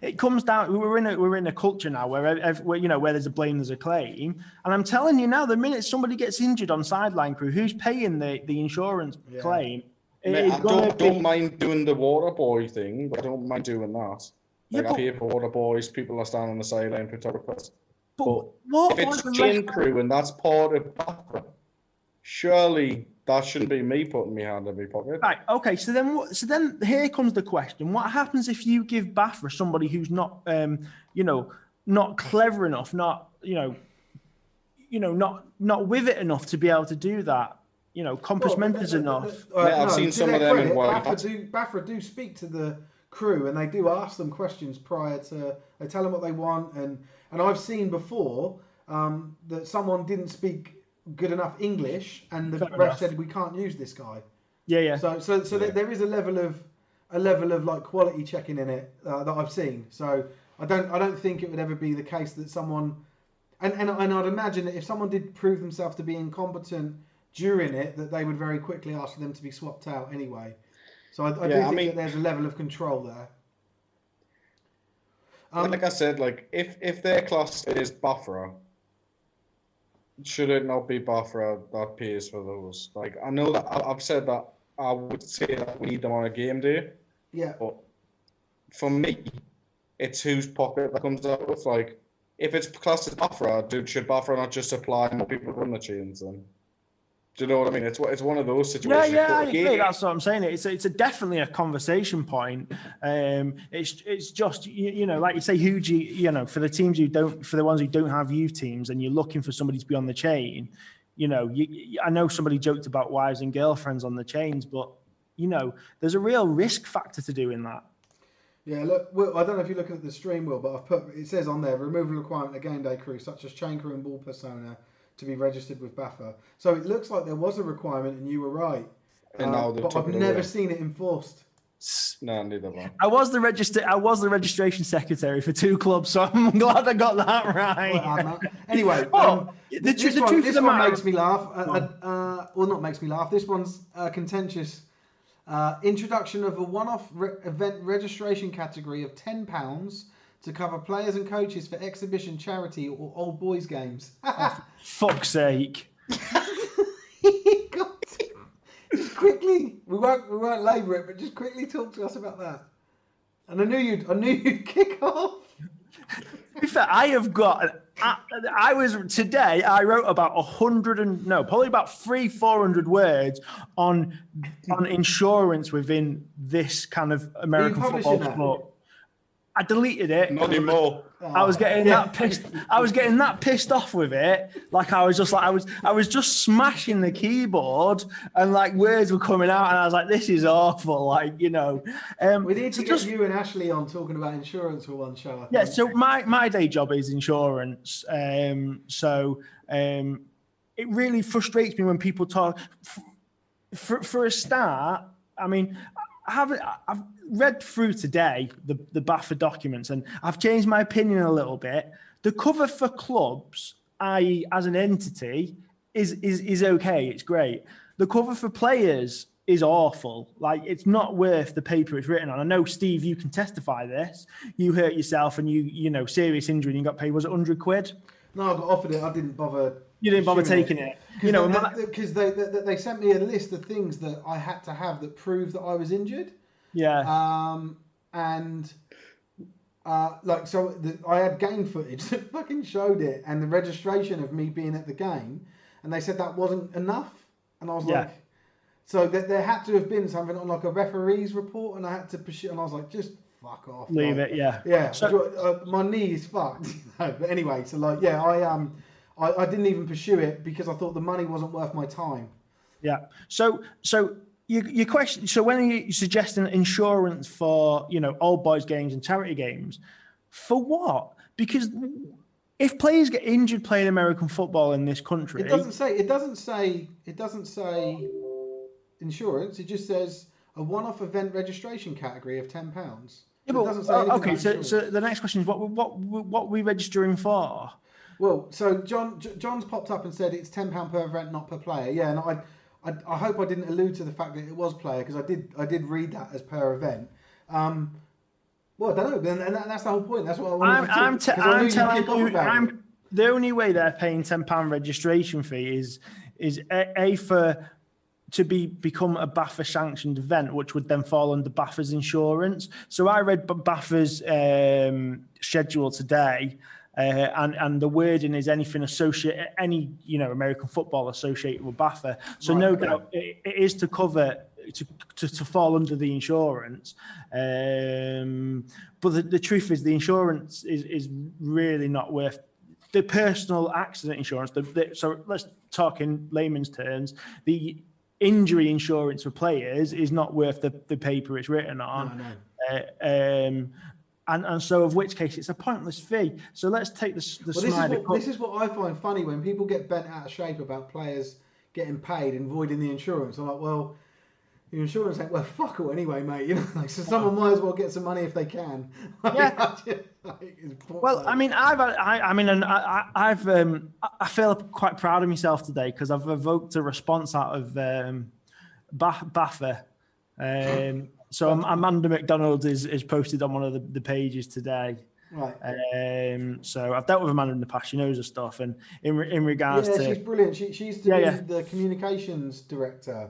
[SPEAKER 1] it comes down. We're in a culture now where where there's a blame, there's a claim. And I'm telling you now, the minute somebody gets injured on sideline crew, who's paying the insurance claim?
[SPEAKER 2] Mate, I don't mind doing the water boy thing. I don't mind doing that. I pay for water boys. People are standing on the sideline, photographers. But if it's chain crew and that's part of BAFTA, surely that shouldn't be me putting my hand in my pocket.
[SPEAKER 1] Right. Okay. So then here comes the question: what happens if you give BAFTA somebody who's not, not clever enough, not with it enough to be able to do that? Compass mentors enough.
[SPEAKER 2] I've seen some of them in white.
[SPEAKER 3] BAFTA do speak to the crew and they do ask them questions prior to. They tell them what they want, and I've seen before that someone didn't speak good enough English, and the ref said we can't use this guy. Yeah. So there is a level of like quality checking in it that I've seen. So I don't think it would ever be the case that someone, and I'd imagine that if someone did prove themselves to be incompetent during it, that they would very quickly ask for them to be swapped out anyway. So I do think that there's a level of control there.
[SPEAKER 2] Like I said, like if their class is BAFTA, should it not be BAFTA that pays for those? Like, I know that I've said that I would say that we need them on a game day.
[SPEAKER 3] Yeah.
[SPEAKER 2] But for me, it's whose pocket that comes out with. Like, if it's classed as BAFTA, should BAFTA not just apply more people run the chains then? Do you know what I mean? It's one of those situations.
[SPEAKER 1] Yeah, I agree. That's what I'm saying. It's definitely a conversation point. It's just like you say, who do you for the teams for the ones who don't have youth teams, and you're looking for somebody to be on the chain. I know somebody joked about wives and girlfriends on the chains, but there's a real risk factor to doing that.
[SPEAKER 3] Yeah, look, I don't know if you're looking at the stream, Will, but it says on there removal requirement of game day crew such as chain crew and ball persona to be registered with BAFTA. So it looks like there was a requirement, and you were right. But I've never seen it enforced.
[SPEAKER 2] No, neither one.
[SPEAKER 1] I was the registration secretary for 2 clubs, so I'm glad I got that right.
[SPEAKER 3] Anyway, this one makes me laugh. Well, not makes me laugh. This one's contentious. Introduction of a one-off event registration category of £10 to cover players and coaches for exhibition, charity, or old boys games.
[SPEAKER 1] Fuck's sake!
[SPEAKER 3] Just quickly, we won't labour it, but just quickly talk to us about that. And I knew you'd kick off.
[SPEAKER 1] To be fair, I wrote about 400 words on words within this kind of American football sport. I deleted it.
[SPEAKER 2] Not anymore.
[SPEAKER 1] I was getting that pissed. I was getting that pissed off with it. Like I was just smashing the keyboard, and like words were coming out, and I was like, "This is awful." Like we
[SPEAKER 3] need to get you and Ashley on talking about insurance for one show.
[SPEAKER 1] Yeah. So my day job is insurance. It really frustrates me when people talk. For a start, I mean, I've read through today the BAFTA documents, and I've changed my opinion a little bit. The cover for clubs, i.e. as an entity, is okay. It's great. The cover for players is awful. Like, it's not worth the paper it's written on. I know, Steve, you can testify this. You hurt yourself and you serious injury and you got paid, was it £100?
[SPEAKER 3] No, I got offered it. I didn't bother.
[SPEAKER 1] You didn't bother taking it.
[SPEAKER 3] Because they sent me a list of things that I had to have that proved that I was injured.
[SPEAKER 1] Yeah.
[SPEAKER 3] I had game footage that fucking showed it, and the registration of me being at the game, and they said that wasn't enough, and I was like, so that there had to have been something on like a referee's report, and I had to pursue, and I was like, just fuck off.
[SPEAKER 1] Leave it, yeah.
[SPEAKER 3] Yeah. So, my knee is fucked. But anyway, so like, yeah, I didn't even pursue it because I thought the money wasn't worth my time.
[SPEAKER 1] Yeah. So your question. So when are you suggesting insurance for old boys games and charity games? For what? Because if players get injured playing American football in this country,
[SPEAKER 3] it doesn't say insurance. It just says a one-off event registration category of £10.
[SPEAKER 1] Yeah, but, so the next question is what are we registering for?
[SPEAKER 3] Well, so John's popped up and said it's £10 per event, not per player. Yeah, and I hope I didn't allude to the fact that it was player, because I did read that as per event. Well, I don't know, and that's the whole point. That's what I wanted
[SPEAKER 1] I'm telling you,
[SPEAKER 3] about
[SPEAKER 1] the only way they're paying £10 registration fee is to become a BAFA sanctioned event, which would then fall under BAFA's insurance. So I read BAFA's schedule today, and the wording is anything any American football associated with BAFA. So right, no doubt it is to cover to fall under the insurance. But the truth is, the insurance is really not worth the personal accident insurance. So let's talk in layman's terms. The injury insurance for players is not worth the paper it's written on. No. And so, of which case, it's a pointless fee. So let's take this is
[SPEAKER 3] what I find funny when people get bent out of shape about players getting paid and voiding the insurance. I'm like, well, the insurance ain't worth fuck all anyway, mate. So someone might as well get some money if they can.
[SPEAKER 1] Yeah. I feel quite proud of myself today because I've evoked a response out of BAFA. So Amanda McDonald is posted on one of the pages today.
[SPEAKER 3] Right.
[SPEAKER 1] So I've dealt with Amanda in the past. She knows her stuff, and in regards to
[SPEAKER 3] she's brilliant. She used to be the communications director.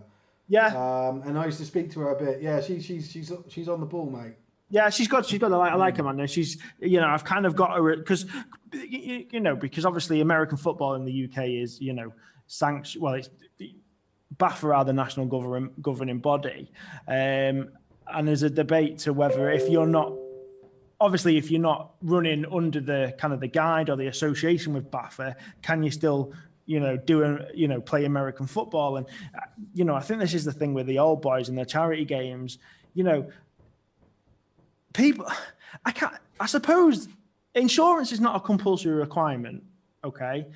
[SPEAKER 1] Yeah.
[SPEAKER 3] And I used to speak to her a bit. Yeah, she's on the ball, mate.
[SPEAKER 1] Yeah, she's got. I like Amanda. She's, I've kind of got her because, because obviously American football in the UK is, sanctioned. Well, it's BAFA are the national governing body, and there's a debate to whether if you're not running under the kind of the guide or the association with BAFA, can you still play American football? And I think this is the thing with the old boys and their charity games. People, I suppose insurance is not a compulsory requirement, okay?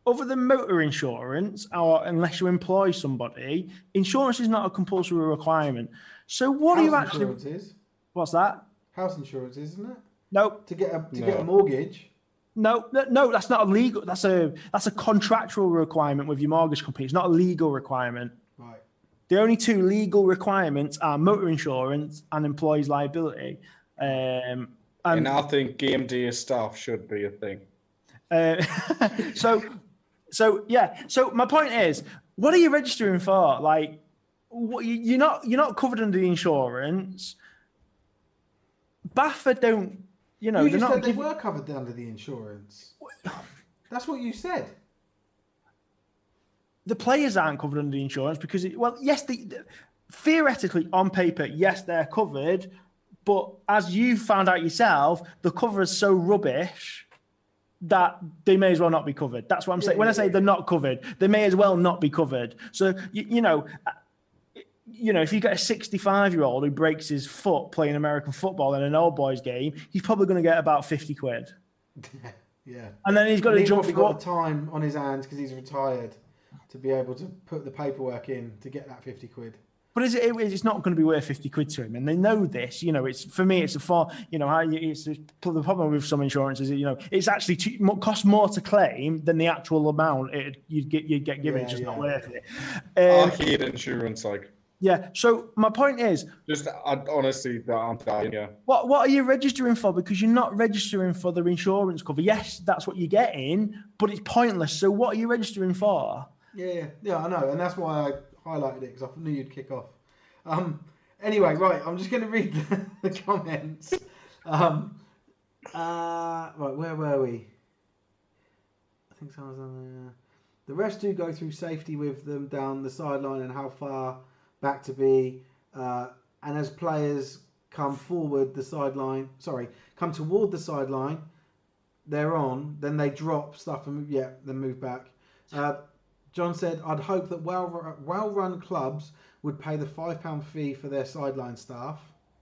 [SPEAKER 1] Other than motor insurance, or unless you employ somebody, insurance is not a compulsory requirement. So what do you actually?
[SPEAKER 3] House insurance is.
[SPEAKER 1] What's that?
[SPEAKER 3] House insurance, isn't it?
[SPEAKER 1] No.
[SPEAKER 3] To get a mortgage.
[SPEAKER 1] No, that's not a legal. That's a contractual requirement with your mortgage company. It's not a legal requirement.
[SPEAKER 3] Right.
[SPEAKER 1] The only two legal requirements are motor insurance and employees' liability.
[SPEAKER 2] And I think game day staff should be a thing.
[SPEAKER 1] So my point is, what are you registering for? Like, you're not covered under the insurance. BAFA don't.
[SPEAKER 3] You just said they were covered under the insurance. That's what you said.
[SPEAKER 1] The players aren't covered under the insurance because, yes, theoretically on paper, yes, they're covered, but as you found out yourself, the cover is so rubbish that they may as well not be covered. That's what I'm saying. When I say they're not covered, they may as well not be covered. So if you get a 65-year-old who breaks his foot playing American football in an old boys game, he's probably going to get about 50 quid.
[SPEAKER 3] Yeah.
[SPEAKER 1] And then he's got to jump.
[SPEAKER 3] He's got the time on his hands because he's retired to be able to put the paperwork in to get that 50 quid.
[SPEAKER 1] But it's not going to be worth 50 quid to him, and they know this. It's for me. It's the problem with some insurances. It's actually costs more to claim than the actual amount you'd get given. It's just not worth it.
[SPEAKER 2] I hate insurance, like.
[SPEAKER 1] Yeah. So my point is,
[SPEAKER 2] honestly, I'm dying. Yeah.
[SPEAKER 1] What are you registering for? Because you're not registering for the insurance cover. Yes, that's what you're getting, but it's pointless. So what are you registering for?
[SPEAKER 3] Yeah, I know, and that's why I highlighted it, because I knew you'd kick off. Anyway, right, I'm just going to read the comments. Right, where were we? I think someone's on there. The refs do go through safety with them down the sideline and how far back to be. And as players come toward the sideline, they're on, then they drop stuff and then move back. John said, I'd hope that well-run clubs would pay the £5 fee for their sideline staff.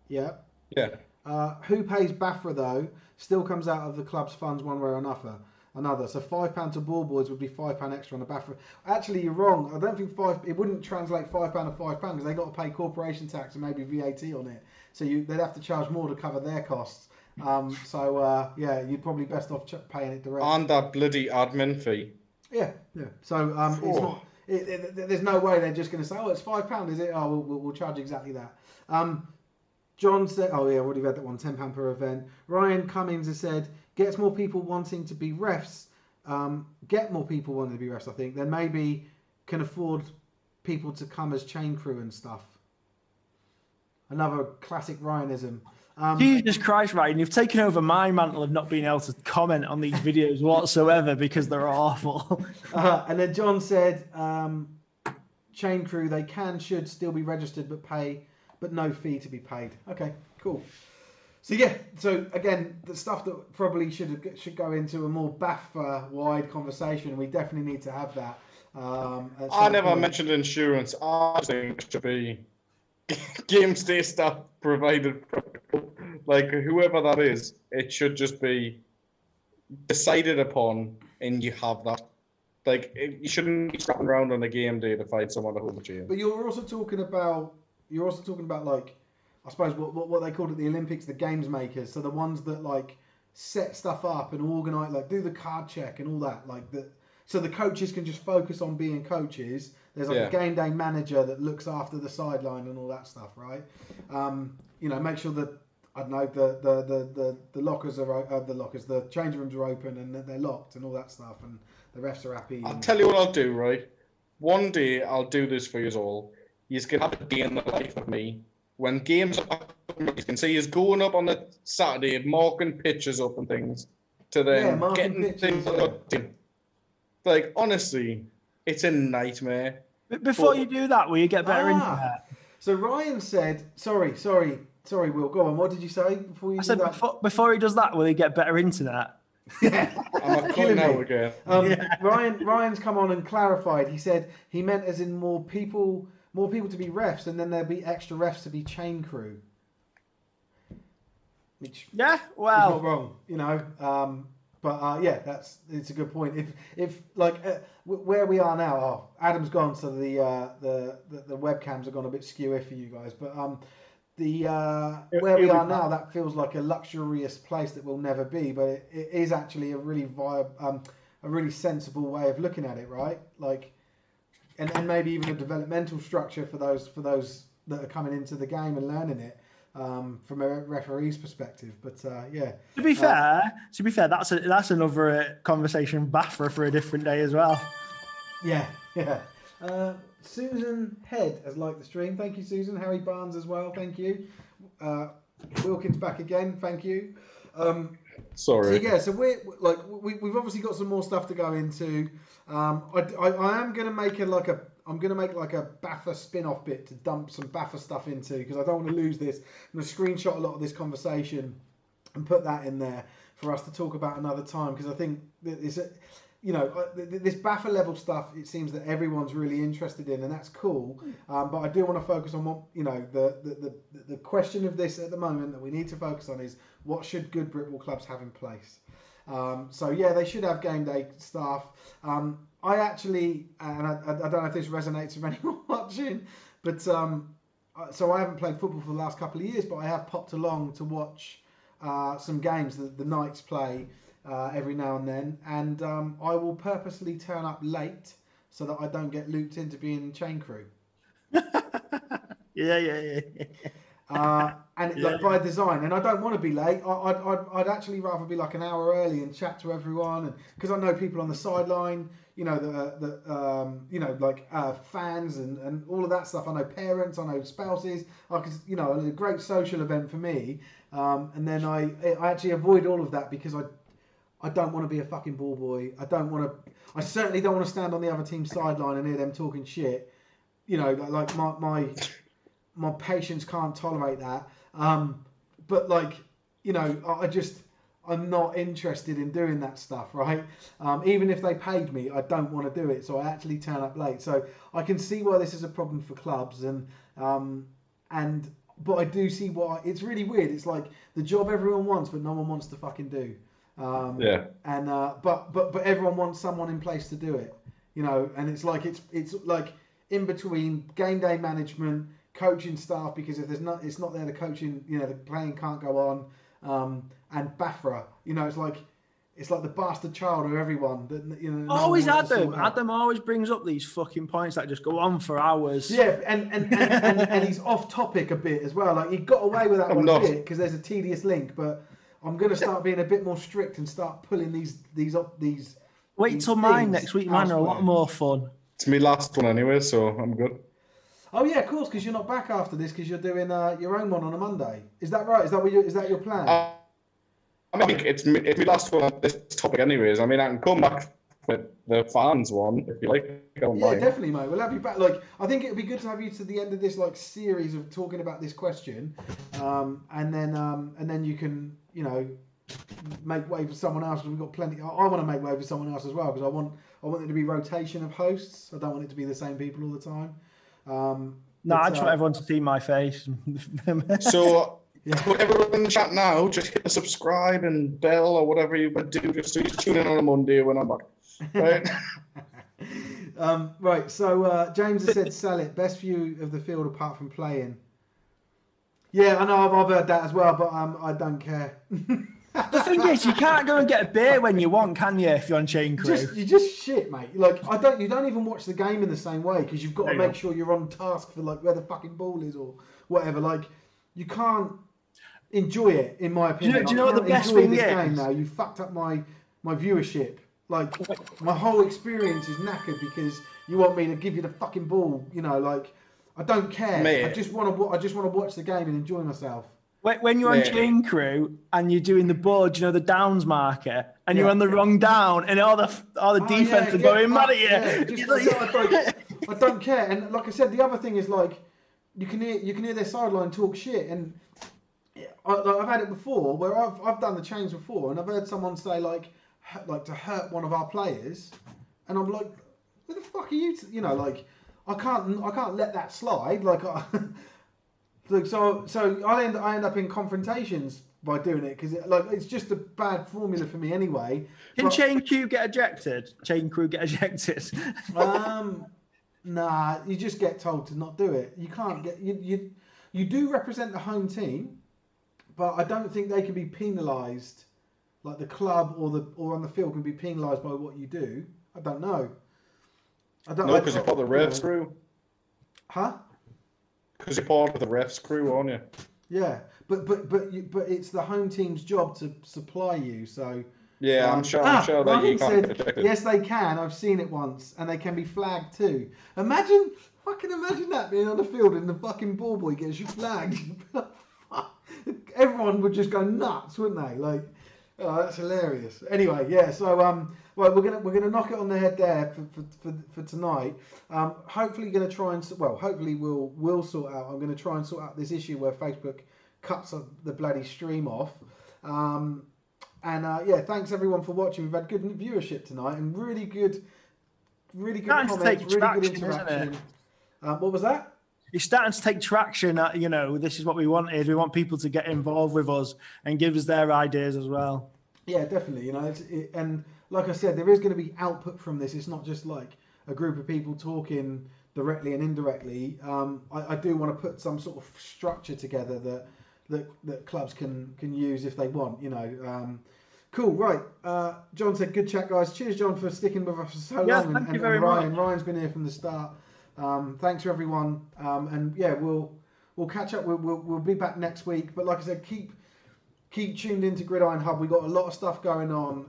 [SPEAKER 3] Yeah.
[SPEAKER 2] Yeah.
[SPEAKER 3] Who pays BAFRA, though, still comes out of the club's funds one way or another. So £5 to ball boys would be £5 extra on the BAFRA. Actually, you're wrong. I don't think it wouldn't translate £5 to £5 because they got to pay corporation tax and maybe VAT on it. So they'd have to charge more to cover their costs. Yeah, you're probably best off paying it direct.
[SPEAKER 2] And that bloody admin fee.
[SPEAKER 3] Yeah. So it's not. There's no way they're just going to say, "Oh, it's £5, is it? Oh, we'll charge exactly that." John said, "Oh yeah, I've already read that one. £10 per event." Ryan Cummings has said, "Gets more people wanting to be refs. Get more people wanting to be refs. I think then maybe can afford people to come as chain crew and stuff." Another classic Ryanism.
[SPEAKER 1] Jesus Christ, Ryan, you've taken over my mantle of not being able to comment on these videos whatsoever because they're awful.
[SPEAKER 3] And then John said, chain crew, they should still be registered but no fee to be paid. Okay, cool. So yeah, so again, the stuff that probably should go into a more BAFTA-wide conversation. We definitely need to have that.
[SPEAKER 2] I never mentioned insurance. I think it should be game stay staff provided. Like whoever that is, it should just be decided upon, and you have that. Like you shouldn't be scrapping around on a game day to find someone to hold the chain.
[SPEAKER 3] But you're also talking about like, I suppose what they called at the Olympics, the games makers. So the ones that like set stuff up and organize, like do the card check and all that, like that. So the coaches can just focus on being coaches. There's like a game day manager that looks after the sideline and all that stuff, right? Make sure that I don't know the lockers are the change rooms are open and that they're locked and all that stuff, and the refs are happy.
[SPEAKER 2] I'll tell you what I'll do, right? One day I'll do this for you all. You can have a day in the life of me. When games are, you can see he's going up on a Saturday, marking pitches up and things, to then getting things in. Like, honestly, it's a nightmare.
[SPEAKER 1] Before you do that, will you get better internet?
[SPEAKER 3] So Ryan said, sorry, Will, go on. What did you say before you do that?
[SPEAKER 1] Before he does that, will he get better internet?
[SPEAKER 2] I'm killing out again.
[SPEAKER 3] Ryan's come on and clarified. He said he meant as in more people to be refs, and then there'll be extra refs to be chain crew. Which is not wrong, it's a good point. If where we are now, Adam's gone, so the webcams have gone a bit skewy for you guys. But where we are now, that feels like a luxurious place that will never be. But it is actually a really a really sensible way of looking at it, right? Like, and maybe even a developmental structure for those that are coming into the game and learning it. From a referee's perspective, but yeah.
[SPEAKER 1] To be fair, that's another conversation BAFTA for a different day as well.
[SPEAKER 3] Yeah. Susan Head has liked the stream. Thank you, Susan. Harry Barnes as well. Thank you. Wilkins back again. Thank you.
[SPEAKER 2] Sorry.
[SPEAKER 3] So we've obviously got some more stuff to go into. I am going to make I'm going to make like a BAFTA spin-off bit to dump some BAFTA stuff into, because I don't want to lose this. I'm going to screenshot a lot of this conversation and put that in there for us to talk about another time, because I think this BAFTA level stuff, it seems that everyone's really interested in, and that's cool. But I do want to focus on what, the question of this at the moment that we need to focus on is, what should good Britball clubs have in place? They should have game day staff. I actually, and I don't know if this resonates with anyone watching, but so I haven't played football for the last couple of years, but I have popped along to watch some games that the Knights play every now and then, and I will purposely turn up late so that I don't get looped into being chain crew.
[SPEAKER 1] Yeah.
[SPEAKER 3] Like by design, and I don't want to be late. I'd actually rather be like an hour early and chat to everyone, and because I know people on the sideline, fans and all of that stuff. I know parents, I know spouses. It's a great social event for me. And then I actually avoid all of that because I don't want to be a fucking ball boy. I certainly don't want to stand on the other team's sideline and hear them talking shit. Like my patience can't tolerate that. I'm not interested in doing that stuff, right? Even if they paid me, I don't want to do it. So I actually turn up late. So I can see why this is a problem for clubs, but I do see why it's really weird. It's like the job everyone wants, but no one wants to fucking do. But everyone wants someone in place to do it, and it's like in between game day management, coaching staff, because if it's not there, the coaching, the playing can't go on, and Bafra. It's like the bastard child of everyone.
[SPEAKER 1] Always Adam always brings up these fucking points that just go on for hours.
[SPEAKER 3] Yeah, and he's off topic a bit as well. Like he got away with that one a bit because there's a tedious link, but I'm going to start being a bit more strict and start pulling these.
[SPEAKER 1] Wait till mine next week. Mine are a lot more fun.
[SPEAKER 2] It's my last one anyway, so I'm good.
[SPEAKER 3] Oh yeah, of course, because you're not back after this because you're doing your own one on a Monday. Is that right? Is that your plan?
[SPEAKER 2] I mean, it's my last one on this topic anyways. I mean, I can come back with the fans one if you like.
[SPEAKER 3] Yeah, definitely, mate. We'll have you back. Like, I think it would be good to have you to the end of this series of talking about this question, and then you can make way for someone else. We've got plenty. I want to make way for someone else as well because I want it to be rotation of hosts. I don't want it to be the same people all the time.
[SPEAKER 1] No, I just want everyone to see my face.
[SPEAKER 2] So. Yeah. For everyone in the chat now, just hit the subscribe and bell or whatever you would do, just so you tune in on a Monday when I'm back. Right?
[SPEAKER 3] Right, so James has said sell it. Best view of the field apart from playing. Yeah, I know, I've heard that as well, but I don't care.
[SPEAKER 1] The thing is, you can't go and get a beer when you want, can you, if you're on Chain Crew?
[SPEAKER 3] You just shit, mate. Like, you don't even watch the game in the same way because you've got to make sure you're on task for where the fucking ball is or whatever. Like, you can't enjoy it, in my opinion.
[SPEAKER 1] Do you know what the best thing is?
[SPEAKER 3] Game now. You fucked up my viewership. Like, my whole experience is knackered because you want me to give you the fucking ball. I don't care. Mate. I just want to watch the game and enjoy myself.
[SPEAKER 1] When you're on Chain Crew and you're doing the board, the downs marker, and you're on the wrong down, and all the defense are going mad at you.
[SPEAKER 3] I don't care. And like I said, the other thing is you can hear their sideline talk shit, and I've had it before where I've done the chains before, and I've heard someone say like to hurt one of our players, and I'm like, where the fuck are you? I can't let that slide. So I end up in confrontations by doing it because it's just a bad formula for me anyway.
[SPEAKER 1] Can Chain Crew get ejected?
[SPEAKER 3] Nah, you just get told to not do it. You can't get you do represent the home team, but I don't think they can be penalised, like the club or on the field can be penalised by what you do. I don't know.
[SPEAKER 2] No, because you're part of the refs crew.
[SPEAKER 3] Huh?
[SPEAKER 2] Because you're part of the refs crew, aren't you?
[SPEAKER 3] Yeah, but it's the home team's job to supply you. So
[SPEAKER 2] yeah, I'm sure that you can't get ejected.
[SPEAKER 3] Yes, they can. I've seen it once, and they can be flagged too. Imagine that being on the field and the fucking ball boy gets you flagged. Everyone would just go nuts, wouldn't they? That's hilarious. Anyway, yeah. So we're gonna knock it on the head there for tonight. Hopefully, going to try and hopefully we'll sort out. I'm going to try and sort out this issue where Facebook cuts the bloody stream off. Thanks everyone for watching. We've had good viewership tonight and really good comments, really good interaction. What was that?
[SPEAKER 1] You're starting to take traction. This is what we wanted. We want people to get involved with us and give us their ideas as well.
[SPEAKER 3] Yeah, definitely. And like I said, there is going to be output from this. It's not just like a group of people talking directly and indirectly. I do want to put some sort of structure together that clubs can use if they want. Cool, right. John said, good chat, guys. Cheers, John, for sticking with us for so long.
[SPEAKER 1] Thank you very much.
[SPEAKER 3] Ryan's been here from the start. Thanks for everyone. We'll catch up. We'll be back next week. But like I said, keep tuned into Gridiron Hub. We've got a lot of stuff going on.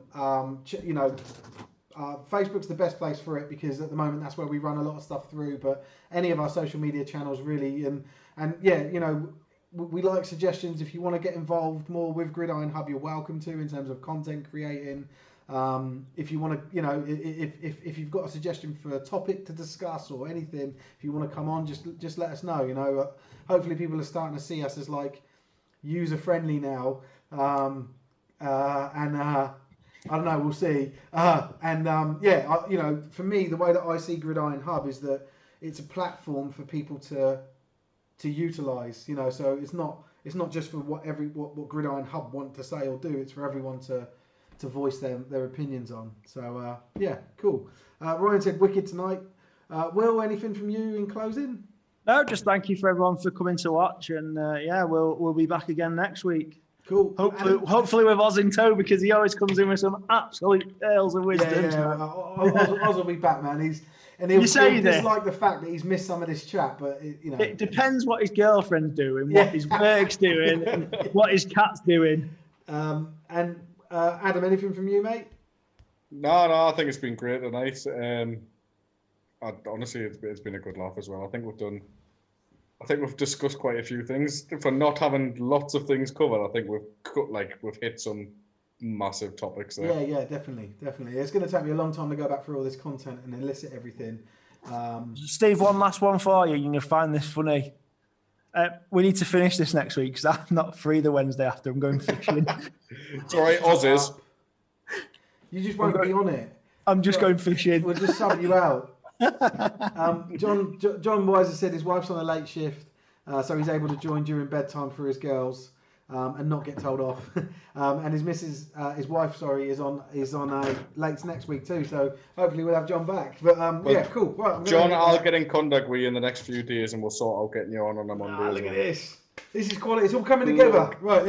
[SPEAKER 3] Facebook's the best place for it because at the moment that's where we run a lot of stuff through. But any of our social media channels really, we like suggestions. If you want to get involved more with Gridiron Hub, you're welcome to in terms of content creating. If you want to, if you've got a suggestion for a topic to discuss or anything, if you want to come on, just let us know. Hopefully people are starting to see us as user friendly now. I don't know, we'll see. For me, the way that I see Gridiron Hub is that it's a platform for people to utilize. So it's not just for what Gridiron Hub want to say or do. It's for everyone to voice their opinions on. So cool. Ryan said wicked tonight. Will, anything from you in closing?
[SPEAKER 1] No, just thank you for everyone for coming to watch, and we'll be back again next week.
[SPEAKER 3] Cool.
[SPEAKER 1] Hopefully with Oz in tow, because he always comes in with some absolute tales of wisdom.
[SPEAKER 3] Oz will be back, man. He'll dislike the fact that he's missed some of this chat, but
[SPEAKER 1] it depends what his girlfriend's doing, what his work's doing, and what his cat's doing.
[SPEAKER 3] And Adam, anything from you, mate?
[SPEAKER 2] No, I think it's been great tonight. Honestly, it's been a good laugh as well. I think we've discussed quite a few things. For not having lots of things covered, I think we've hit some massive topics there.
[SPEAKER 3] Yeah, definitely. It's going to take me a long time to go back through all this content and elicit everything.
[SPEAKER 1] Steve, one last one for you. You're going to find this funny. We need to finish this next week because I'm not free the Wednesday after. I'm going fishing.
[SPEAKER 2] It's all right, Oz is.
[SPEAKER 3] You just won't be on it.
[SPEAKER 1] I'm just going fishing.
[SPEAKER 3] We'll just sub you out. John Weiser said his wife's on a late shift, so he's able to join during bedtime for his girls and not get told off. And his wife, is on late next week too. So hopefully we'll have John back. But cool. Right,
[SPEAKER 2] John, I'll get in contact with you in the next few days, and we'll sort out getting you on a Monday.
[SPEAKER 3] Look at this. This is quality. It's all coming together. Right.